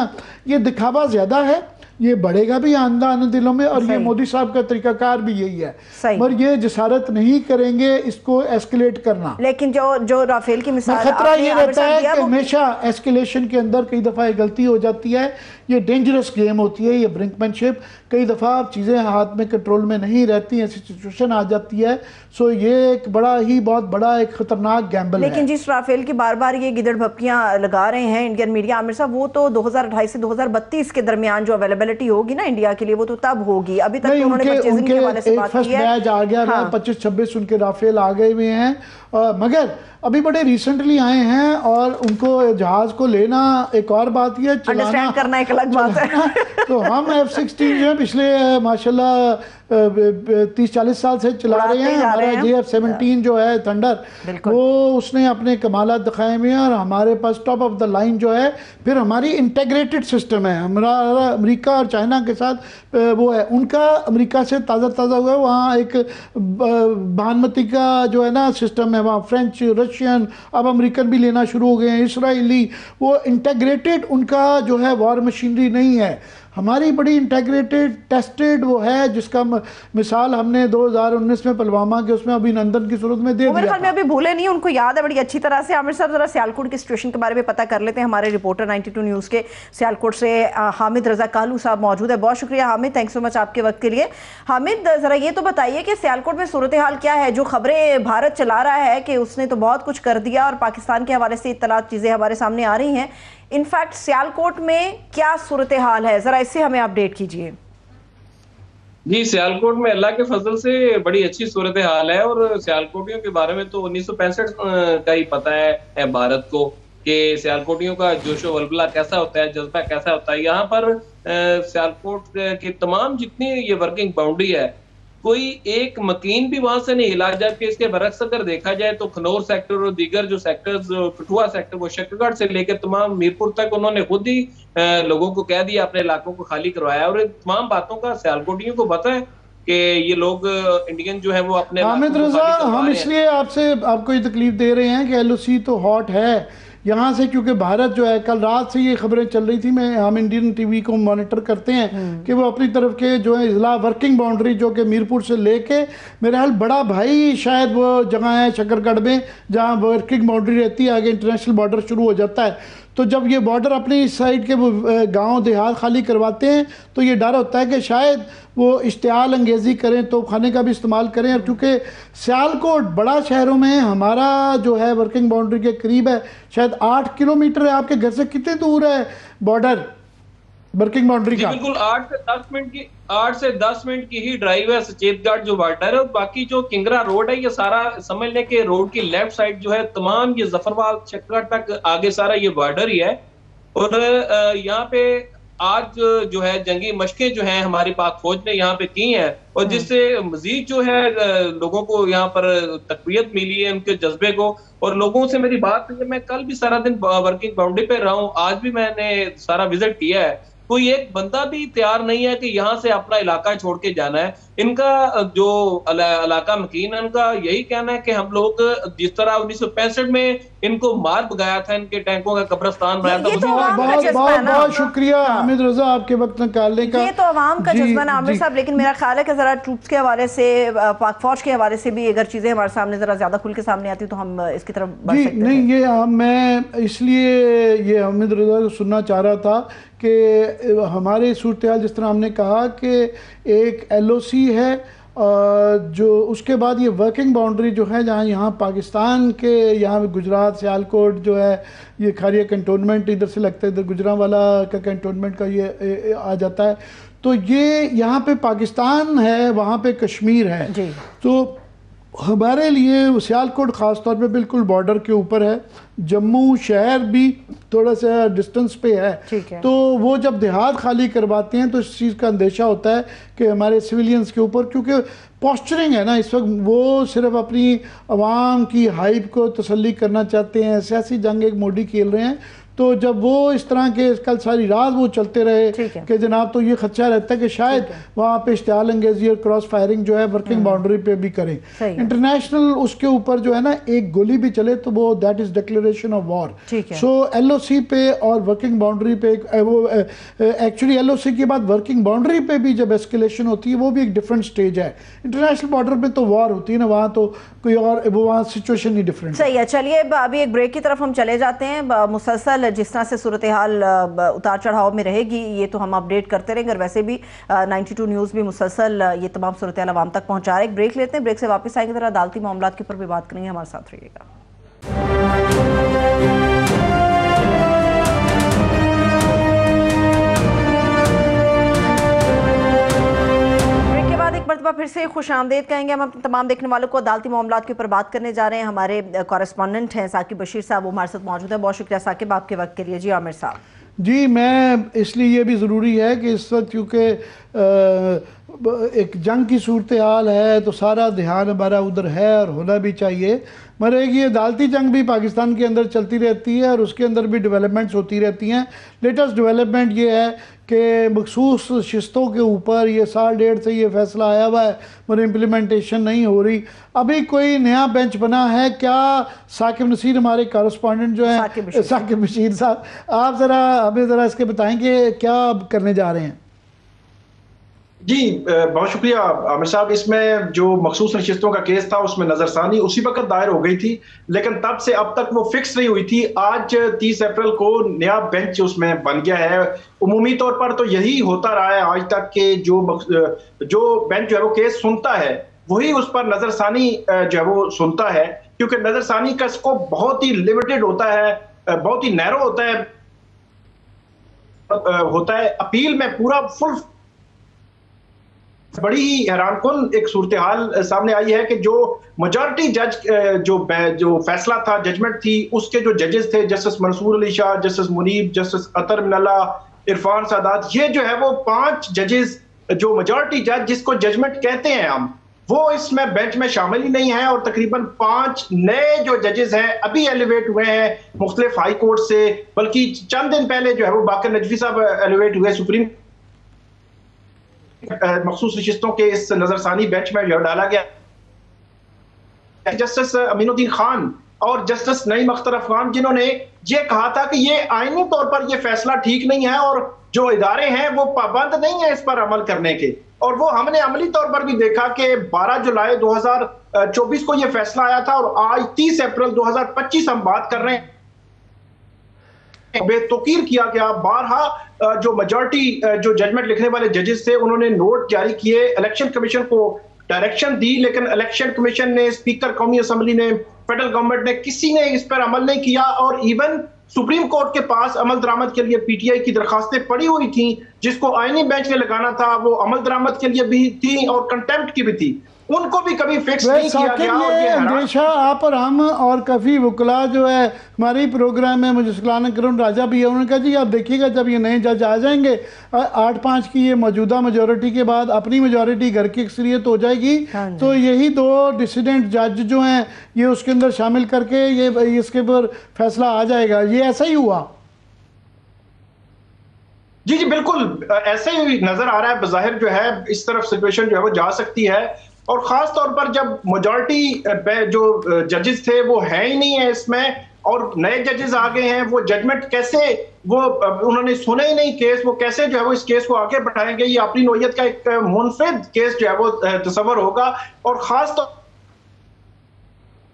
ये दिखावा ज़्यादा है, ये बढ़ेगा भी आने दिलों में और ये मोदी साहब का तरीकाकार भी यही है, पर ये जसारत नहीं करेंगे इसको एस्केलेट करना। लेकिन जो राफेल की मिसाल, खतरा ये रहता है कि हमेशा एस्केलेशन के अंदर कई दफ़ा गलती हो जाती है, ये डेंजरस गेम होती है, ये ब्रिंकमैनशिप, कई दफ़ा चीज़ें हाथ में कंट्रोल में नहीं रहती, ऐसी सिचुएशन आ जाती है। सो ये एक बहुत बड़ा एक खतरनाक गैम्बल है। लेकिन जिस राफेल की बार बार ये गिदड़ भपकियां लगा रहे हैं इंडियन मीडिया, आमिर साहब, वो तो 2028 से 2032 के दरमियान जो अवेलेबिलिटी होगी ना इंडिया के लिए, वो तो तब होगी। अभी तक उन्होंने परचेजिंग के हवाले से बात की है। बैच आ गया, 25-26 उनके राफेल आ गए हुए हैं, मगर अभी बड़े रिसेंटली आए हैं और उनको जहाज को लेना एक और बात ही है, चलाना करना एक अलग बात है। तो हम F-16 जो है पिछले माशाल्लाह 30-40 साल से चला रहे हैं। हमारा JF-17 जो है थंडर, वो उसने अपने कमालात दिखाए हुए हैं और हमारे पास टॉप ऑफ द लाइन जो है। फिर हमारी इंटेग्रेटेड सिस्टम है, हमारा अमेरिका और चाइना के साथ वो है, उनका अमेरिका से ताज़ा हुआ है। वहाँ एक भानमती का जो है ना सिस्टम है, वहाँ फ्रेंच, रशियन, अब अमेरिकन भी लेना शुरू हो गए हैं, इसराइली, वो इंटेग्रेटेड उनका जो है वॉर मशीनरी नहीं है। हमारी बड़ी इंटेग्रेटेड टेस्टेड वो है, जिसका मिसाल हमने 2019 में पुलवामा के उसमें अभिनंदन की सूरत में दे दिया। मेरे ख्याल में अभी भूले नहीं, उनको याद है बड़ी अच्छी तरह से। आमिर साहब, जरा सियालकोट की सिचुएशन के बारे में पता कर लेते हैं। हमारे रिपोर्टर 92 न्यूज़ के सियालकोट से हामिद रजा कालू साहब मौजूद है। बहुत शुक्रिया हामिद, थैंक्स सो मच आपके वक्त के लिए। हामिद, जरा ये तो बताइए कि सियालकोट में सूरत हाल क्या है? जो खबरें भारत चला रहा है कि उसने तो बहुत कुछ कर दिया और पाकिस्तान के हवाले से इत्तलात चीजें हमारे सामने आ रही हैं, इनफैक्ट सियालकोट में क्या सूरत हाल है, जरा इससे हमें अपडेट कीजिए। जी, सियालकोट में अल्लाह के फजल से बड़ी अच्छी सूरत हाल है और सियालकोटियों के बारे में तो 1965 का ही पता है भारत को कि सियालकोटियों का जोशो वलबला कैसा होता है, जज्बा कैसा होता है। यहाँ पर सियालकोट की तमाम जितनी ये वर्किंग बाउंड्री है कोई एक मकीन भी वहां से नहीं हिला, जबकि इसके बरक्स अगर देखा जाए तो खनौर सेक्टर और दीगर जो सेक्टर्स, कठुआ सेक्टर, वो शकरगढ़ से लेकर तमाम मीरपुर तक उन्होंने खुद ही लोगों को कह दिया अपने इलाकों को खाली करवाया। और इन तमाम बातों का सियालकोटियों को पता है कि ये लोग इंडियन जो है वो अपने हामिद रजा, हम इसलिए आपको ये तकलीफ दे रहे हैं कि एलओसी तो हॉट है यहाँ से, क्योंकि भारत जो है, कल रात से ये खबरें चल रही थी, हम इंडियन टीवी को मॉनिटर करते हैं कि वो अपनी तरफ के जो है इजला वर्किंग बाउंड्री जो कि मीरपुर से लेके मेरे हाल बड़ा भाई शायद वो जगह है शकरगढ़ में जहाँ वर्किंग बाउंड्री रहती है, आगे इंटरनेशनल बॉर्डर शुरू हो जाता है। तो जब ये बॉर्डर अपनी इस साइड के वो गाँव देहात खाली करवाते हैं तो ये डर होता है कि शायद वो इश्तियाल अंगेज़ी करें, तो खाने का भी इस्तेमाल करें। और क्योंकि सियालकोट बड़ा शहरों में हमारा जो है वर्किंग बाउंड्री के करीब है, शायद 8 किलोमीटर है। आपके घर से कितने दूर है बॉर्डर वर्किंग बाउंड्री का? बिल्कुल 8 से 10 मिनट की ही ड्राइव है सचेतगढ़ जो बॉर्डर है। और बाकी जो किंगरा रोड है, ये सारा समझ लें कि रोड की लेफ्ट साइड जो है तमाम ये जफरवाल शकरगढ़ तक आगे सारा ये बॉर्डर ही है। और यहाँ पे आज जो है जंगी मशकें जो हैं हमारी पाक फौज ने यहाँ पे की हैं, और जिससे मजीद जो है लोगों को यहाँ पर तकवीयत मिली है, उनके जज्बे को। और लोगों से मेरी बात है, मैं कल भी सारा दिन वर्किंग बाउंड्री पे रहा हूँ, आज भी मैंने सारा विजिट किया है, कोई एक बंदा भी तैयार नहीं है कि यहाँ से अपना इलाका छोड़ के जाना है। इनका जो इलाका मकीन है, उनका यही कहना है कि हम लोग जिस तरह 1965 में इनको मार भगाया था, इनके टैंकों का कब्रिस्तान बनाया था। बहुत शुक्रिया हामिद रजा आपके वक्त निकालने का। ये तो अवाम का जज्बा है आमिर साहब, लेकिन मेरा ख्याल है कि जरा ट्रूप्स के हवाले से, पाक फौज के हवाले से भी अगर चीजें हमारे सामने जरा ज्यादा खुल के सामने आती तो हम इसकी तरफ बढ़ सकते हैं। नहीं, ये मैं इसलिए ये हामिद रजा को सुनना चाह रहा था कि हमारे सूरत हाल जिस तरह हमने कहा कि एक एलओसी है, जो उसके बाद ये वर्किंग बाउंड्री जो है जहाँ यहाँ पाकिस्तान के यहाँ गुजरात सियालकोट जो है ये खारिया कंटोनमेंट इधर से लगता है, इधर गुजरांवाला का कंटोनमेंट का ये आ जाता है, तो ये यहाँ पे पाकिस्तान है, वहाँ पे कश्मीर है। तो हमारे लिए सियालकोट ख़ास तौर पे बिल्कुल बॉर्डर के ऊपर है, जम्मू शहर भी थोड़ा सा डिस्टेंस पे है। तो वो जब देहात खाली करवाते हैं तो इस चीज़ का अंदेशा होता है कि हमारे सिविलियंस के ऊपर, क्योंकि पोस्चरिंग है ना इस वक्त, वो सिर्फ अपनी आवाम की हाइप को तसल्ली करना चाहते हैं, सियासी जंग एक मोदी खेल रहे हैं। तो जब वो इस तरह के कल सारी रात वो चलते रहे कि जनाब, तो ये खदशा रहता है कि शायद वहाँ पे इश्तियाल अंगेजी और क्रॉस फायरिंग जो है वर्किंग बाउंड्री पे भी करें। इंटरनेशनल उसके ऊपर जो है ना एक गोली भी चले तो वो that is declaration of war. So LOC पे और वर्किंग बाउंड्री पे वो एक्चुअली एलओसी के बाद वर्किंग बाउंड्री पे भी जब एस्केलेशन होती है वो भी एक डिफरेंट स्टेज है। इंटरनेशनल बॉर्डर पे तो वॉर होती है ना, वहाँ तो कोई और वो वहाँ सिचुएशन ही डिफरेंट। सही है, चलिए अभी एक ब्रेक की तरफ हम चले जाते हैं। मुसलसल जिस तरह से सूरत हाल उतार चढ़ाव में रहेगी ये तो हम अपडेट करते रहेंगे, और वैसे भी 92 न्यूज़ भी मुसलसल ये तमाम सूरत हाल आवाम तक पहुँचा रहे हैं। एक ब्रेक लेते हैं, ब्रेक से वापस आएंगे, जरा अदालती मामलात के ऊपर भी बात करेंगे, हमारे साथ रहिएगा। मरतबा फिर से खुश आमदेद कहेंगे हम अपने तमाम देखने वालों को। अदालती मामलात के ऊपर बात करने जा रहे हैं, हमारे कॉरेस्पॉन्डेंट हैं साकिब बशीर साहब, वो हमारे साथ मौजूद हैं। बहुत शुक्रिया साकिब आपके वक्त के लिए। जी आमिर साहब। जी, मैं इसलिए ये भी ज़रूरी है कि इस वक्त क्योंकि एक जंग की सूरत हाल है तो सारा ध्यान हमारा उधर है और होना भी चाहिए। मगर एक ये अदालती जंग भी पाकिस्तान के अंदर चलती रहती है और उसके अंदर भी डेवलपमेंट्स होती रहती हैं। लेटेस्ट डेवलपमेंट ये है कि मखसूस शिस्तों के ऊपर ये 1.5 साल से ये फैसला आया हुआ है मगर इम्प्लीमेंटेशन नहीं हो रही। अभी कोई नया बेंच बना है क्या? साकिब नसीर हमारे कॉरेस्पॉन्डेंट जो हैं, साकिब बशीर साहब, आप ज़रा हमें ज़रा इसके बताएं कि क्या करने जा रहे हैं। जी बहुत शुक्रिया आमिर साहब। इसमें जो मखसूस नशिस्तों का केस था उसमें नजरसानी उसी वक्त दायर हो गई थी, लेकिन तब से अब तक वो फिक्स नहीं हुई थी। आज 30 अप्रैल को नया बेंच उसमें बन गया है। उमूमी तौर पर तो यही होता रहा है आज तक के जो बेंच जो है वो केस सुनता है वही उस पर नजरसानी जो है वो सुनता है, क्योंकि नजरसानी का स्कोप बहुत ही लिमिटेड होता है, बहुत ही नैरो होता है। अपील में पूरा फुल। बड़ी ही हैरानकुन एक सूरत हाल सामने आई है कि जो मेजॉरिटी जज जो फैसला था, जजमेंट थी, उसके जो जजेस थे, justice Mansoor Ali Shah, justice Muneeb, justice Athar Minallah, Irfan Saadat, ये जो है वो 5 जजेस जो मेजॉरिटी जज जिसको जजमेंट कहते हैं हम, वो इसमें बेंच में शामिल ही नहीं है। और तकरीबन 5 नए जो जजेस हैं अभी एलिवेट हुए हैं मुख्तलिफ हाई कोर्ट से, बल्कि चंद दिन पहले जो है वो बाकर नजवी साहब एलिवेट हुए सुप्रीम मखसूस नशिस्तों के इस नजरसानी बेंच में जो डाला गया। जस्टिस अमीनुद्दीन खान और जस्टिस नईम अख्तर अफगान, जिन्होंने ये कहा था कि ये आईनी तौर पर ये फैसला ठीक नहीं है और जो इदारे हैं वो पाबंद नहीं है इस पर अमल करने के। और वो हमने अमली तौर पर भी देखा कि 12 जुलाई 2024 को ये फैसला आया था और आज 30 अप्रैल 2025 हम बात कर रहे हैं। बेतौकीर किया गया। बारहा जो मेजॉरिटी जो जजमेंट लिखने वाले जजेस थे उन्होंने नोट जारी किए, इलेक्शन कमीशन को डायरेक्शन दी, लेकिन इलेक्शन कमीशन ने, स्पीकर कौमी असम्बली ने, फेडरल गवर्नमेंट ने, किसी ने इस पर अमल नहीं किया। और इवन सुप्रीम कोर्ट के पास अमल दरामद के लिए पीटीआई की दरखास्तें पड़ी हुई थी जिसको आईनी बेंच ने लगाना था, वो अमल दरामद के लिए भी थी और कंटेम्प्ट की भी थी, उनको भी कभी फिक्स नहीं किया गया। और ये अंदेशा आप और हम और काफ़ी वकला जो है हमारे ही प्रोग्राम में, मुझे सलाना करुण राजा भी है, उन्होंने कहा जी आप देखिएगा जब ये नए जज आ जाएंगे 8-5 की ये मौजूदा मेजोरिटी के बाद अपनी मेजोरिटी घर की अक्सरियत हो जाएगी, तो यही 2 डिसिडेंट जज जो हैं ये उसके अंदर शामिल करके ये इसके ऊपर फैसला आ जाएगा। ये ऐसा ही हुआ? जी जी बिल्कुल ऐसे ही नजर आ रहा है। बज़ाहिर जो है इस तरफ सिचुएशन जो है वो जा सकती है, और खास तौर पर जब मेजॉरिटी जो जजेस थे वो है ही नहीं है इसमें और नए जजेस आ गए हैं, वो जजमेंट कैसे, वो उन्होंने सुना ही नहीं केस, वो कैसे जो है वो इस केस को आगे बढ़ाएंगे। ये अपनी नौयत का एक मुनफिद केस जो है वो तस्वर होगा। और खास तौर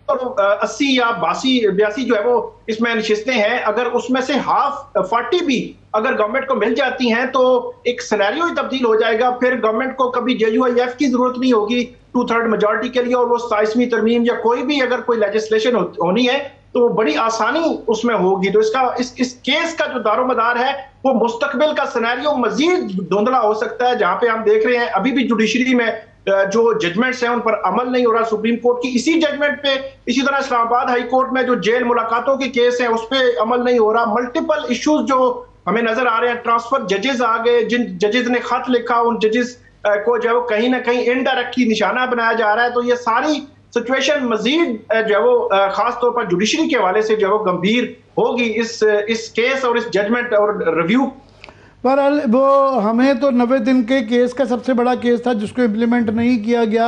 80 या 82 जो है वो इसमें नशिस्तें हैं, अगर उसमें से हाफ 40 भी अगर गवर्नमेंट को मिल जाती हैं तो एक सिनेरियो ही तब्दील हो जाएगा। फिर गवर्नमेंट को कभी JUIF की जरूरत नहीं होगी 2/3 मेजॉरिटी के लिए, और वो 27वीं तरमीम या कोई भी अगर कोई लेजिस्लेशन होनी है तो वो बड़ी आसानी उसमें होगी। तो इस केस का जो दारोमदार है वो मुस्तकबिल का सिनेरियो मजीद धुंधला हो सकता है, जहां पे हम देख रहे हैं अभी भी जुडिशरी में जो जजमेंट्स हैं उन पर अमल नहीं हो रहा। सुप्रीम कोर्ट की इसी जजमेंट पे, इसी तरह इस्लामाबाद हाई कोर्ट में जो जेल मुलाकातों के केस हैं उस पर अमल नहीं हो रहा। मल्टीपल इश्यूज जो हमें नजर आ रहे हैं, ट्रांसफर जजेस आ गए, जिन जजेस ने खत लिखा उन जजेस को जो है वो कहीं ना कहीं इनडायरेक्टली निशाना बनाया जा रहा है। तो ये सारी सिचुएशन मजीद जो है वो खास तौर पर जुडिशरी के हवाले से जो है वो गंभीर होगी इस केस और इस जजमेंट और रिव्यू। पर वो हमें तो 90 दिन के केस का सबसे बड़ा केस था जिसको इम्प्लीमेंट नहीं किया गया।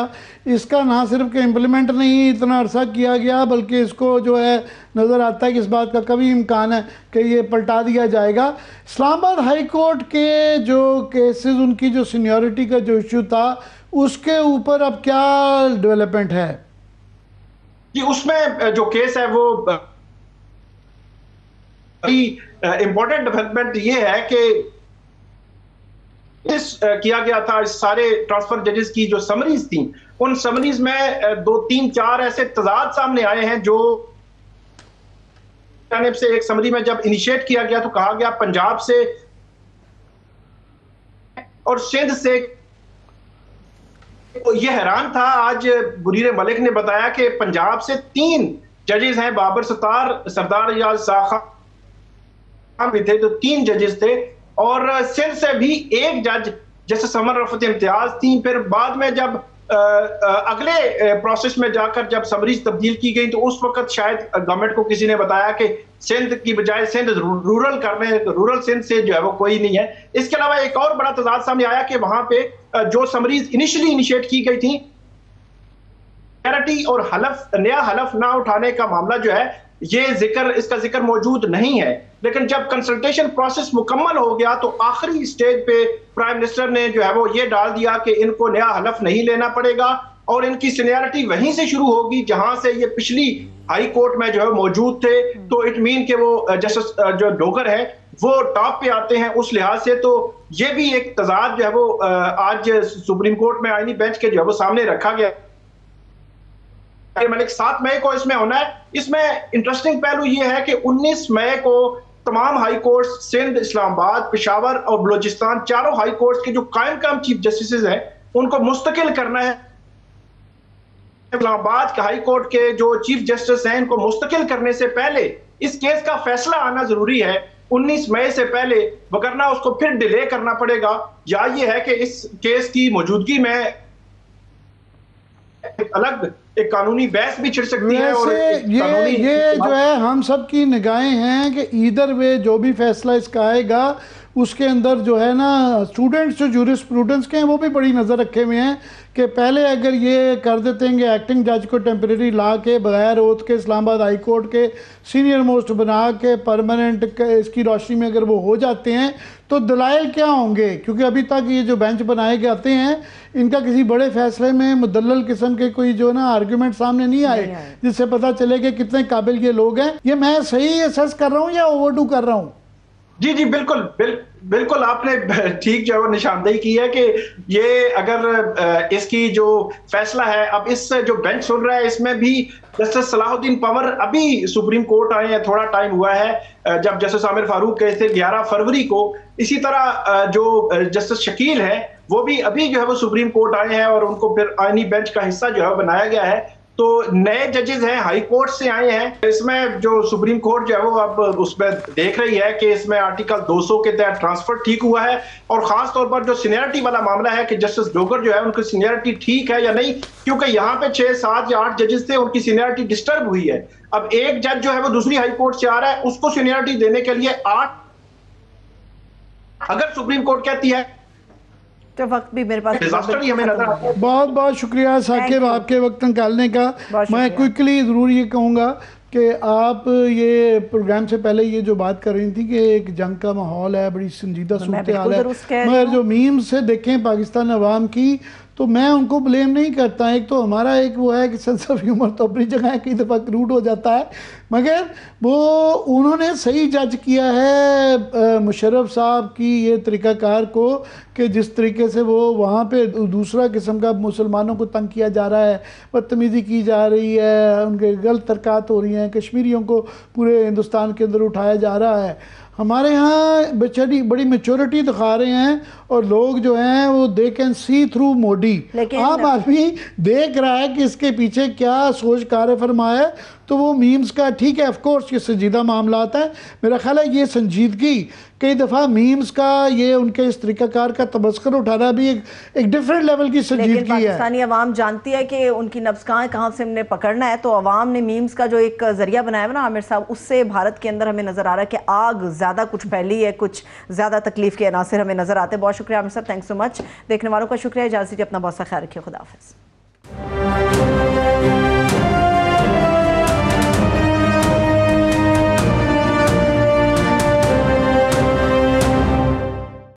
इसका ना सिर्फ कि इम्प्लीमेंट नहीं इतना अरसा किया गया, बल्कि इसको जो है नज़र आता है कि इस बात का कभी इम्कान है कि ये पलटा दिया जाएगा। इस्लामाबाद हाई कोर्ट के जो केसेस, उनकी जो सीनियरिटी का जो इशू था, उसके ऊपर अब क्या डेवलपमेंट है? जी उसमें जो केस है वो इंपॉर्टेंट डेवलपमेंट ये है कि किया गया था इस सारे ट्रांसफर जजेस की जो समरीज थी, उन समरीज में 2, 3, 4 ऐसे तजाद सामने आए हैं जो से एक समरी में जब इनिशिएट किया गया तो कहा गया पंजाब से और सिंध से। ये हैरान था, आज मुनीर मलिक ने बताया कि पंजाब से 3 जजेस हैं, बाबर सत्तार, सरदार रियाज साखा भी थे, तो 3 जजेस थे, और सिंध से भी 1 जज जैसे समर रफत इम्तियाज थी। फिर बाद में जब अगले प्रोसेस में जाकर जब समरीज तब्दील की गई तो उस वक्त शायद गवर्नमेंट को किसी ने बताया कि सिंध की बजाय सिंध रूरल करने, रूरल सिंध से जो है वो कोई नहीं है। इसके अलावा एक और बड़ा तजाद सामने आया कि वहां पे जो समरीज इनिशियली इनिशिएट की गई थी और नया हलफ ना उठाने का मामला जो है इसका जिक्र मौजूद नहीं है। लेकिन जब कंसल्टेशन प्रोसेस मुकम्मल हो गया तो आखिरी स्टेज पे प्राइम मिनिस्टर ने जो है वो ये डाल दिया कि इनको नया हलफ नहीं लेना पड़ेगा और इनकी सीनियरिटी वहीं से शुरू होगी जहां से ये पिछली हाई कोर्ट में जो है मौजूद थे। तो इट मीन के वो जस्टिस जो डोगर है वो टॉप पे आते हैं उस लिहाज से। तो ये भी एक तजाद जो है वो आज सुप्रीम कोर्ट में आईनी बेंच के जो है वो सामने रखा गया। मलिक 7 मई को इसमें होना है। इसमें इंटरेस्टिंग पहलू ये है कि 19 मई को तमाम हाई कोर्ट सिंध, इस्लामाबाद, पेशावर और बलोचिस्तान, चारों हाई कोर्ट के जो कायम चीफ जस्टिस हैं उनको मुस्तकिल करना है। इस्लामाबाद के हाई कोर्ट के जो चीफ जस्टिस हैं इनको मुस्तकिल करने से पहले इस केस का फैसला आना जरूरी है 19 मई से पहले, वगरना उसको फिर डिले करना पड़ेगा। या ये है कि इस केस की मौजूदगी में अलग एक कानूनी बहस भी छिड़ सकती है। और ये जो है हम सब की निगाहें हैं कि ईदर वे जो भी फैसला इसका आएगा उसके अंदर जो है ना स्टूडेंट्स जो जूरिस्प्रूडेंस के हैं वो भी बड़ी नज़र रखे हुए हैं कि पहले अगर ये कर देते हैं कि एक्टिंग जज को टेम्परेरी ला के बगैर ओथ के इस्लामाबाद हाई कोर्ट के सीनियर मोस्ट बना के परमानेंट इसकी रोशनी में अगर वो हो जाते हैं तो दलाइल क्या होंगे, क्योंकि अभी तक ये जो बेंच बनाए जाते हैं इनका किसी बड़े फैसले में मुदल्लल किस्म के कोई जो ना आर्गूमेंट सामने नहीं आए जिससे पता चले कि कितने काबिल ये लोग हैं। ये मैं सही असेस कर रहा हूँ या ओवरडू कर रहा हूँ? जी जी बिल्कुल बिल्कुल आपने ठीक जो निशानदेही की है कि ये अगर इसकी जो फैसला है, अब इस जो बेंच सुन रहा है इसमें भी जस्टिस सलाहुद्दीन पंवर अभी सुप्रीम कोर्ट आए हैं, थोड़ा टाइम हुआ है जब जस्टिस आमिर फारूक गए थे 11 फरवरी को। इसी तरह जो जस्टिस शकील है वो भी अभी जो है वो सुप्रीम कोर्ट आए हैं और उनको फिर आईनी बेंच का हिस्सा जो है बनाया गया है। तो नए जजेस हैं, हाई कोर्ट से आए हैं। इसमें जो सुप्रीम कोर्ट जो है वो अब उसमें देख रही है कि इसमें आर्टिकल 200 के तहत ट्रांसफर ठीक हुआ है, और खास तौर पर जो सीनियरिटी वाला मामला है कि जस्टिस डोगर जो है उनकी सीनियरिटी ठीक है या नहीं, क्योंकि यहाँ पे 6, 7 या 8 जजेस थे, उनकी सीनियरिटी डिस्टर्ब हुई है। अब एक जज जो है वो दूसरी हाई कोर्ट से आ रहा है, उसको सीनियरिटी देने के लिए 8 अगर सुप्रीम कोर्ट कहती है तो वक्त भी मेरे पास बहुत बहुत शुक्रिया साकिब आपके वक्त निकालने का। मैं क्विकली ज़रूर ये कहूँगा कि आप ये प्रोग्राम से पहले ये जो बात कर रही थी कि एक जंग का माहौल है, बड़ी संजीदा सूरत हाल है, मगर जो मीम्स से देखें पाकिस्तान अवाम की तो मैं उनको ब्लेम नहीं करता। एक तो हमारा एक वो है कि सेंस ऑफ ह्यूमर तो अपनी जगह कई दफ़ा क्रूड हो जाता है, मगर वो उन्होंने सही जज किया है मुशर्रफ साहब की ये तरीक़ाकार को कि जिस तरीके से वो वहाँ पे दूसरा किस्म का मुसलमानों को तंग किया जा रहा है, बदतमीज़ी की जा रही है, उनके गलत हरकत हो रही हैं, कश्मीरियों को पूरे हिंदुस्तान के अंदर उठाया जा रहा है। हमारे यहाँ बेचारी बड़ी मेच्योरिटी दिखा रहे हैं और लोग जो हैं वो they can see through Modi. आम आदमी देख रहा है कि इसके पीछे क्या सोच कार्य फरमा है। तो वो मीम्स का ठीक है, ऑफ कोर्स ये संजीदा मामला आता है। मेरा ख्याल है ये संजीदगी कई दफ़ा मीम्स का ये उनके इस तरीक़ाकार का तबस्कर उठाना भी एक डिफरेंट लेवल की संजीदगी है। पाकिस्तानी अवाम जानती है कि उनकी नब्ज़ कहाँ से हमने पकड़ना है, तो अवाम ने मीम्स का जो एक जरिया बनाया ना आमिर साहब, उससे भारत के अंदर हमें नज़र आ रहा है कि आग ज़्यादा कुछ फैली है, कुछ ज़्यादा तकलीफ के अनासर हमें नज़र आते हैं। बहुत शुक्रिया आमिर साहब, थैंक्स सो मच। देखने वालों का शुक्रिया, इजाज़त दीजिए, अपना बहुत सा ख्याल रखिए, खुदा हाफ़िज़।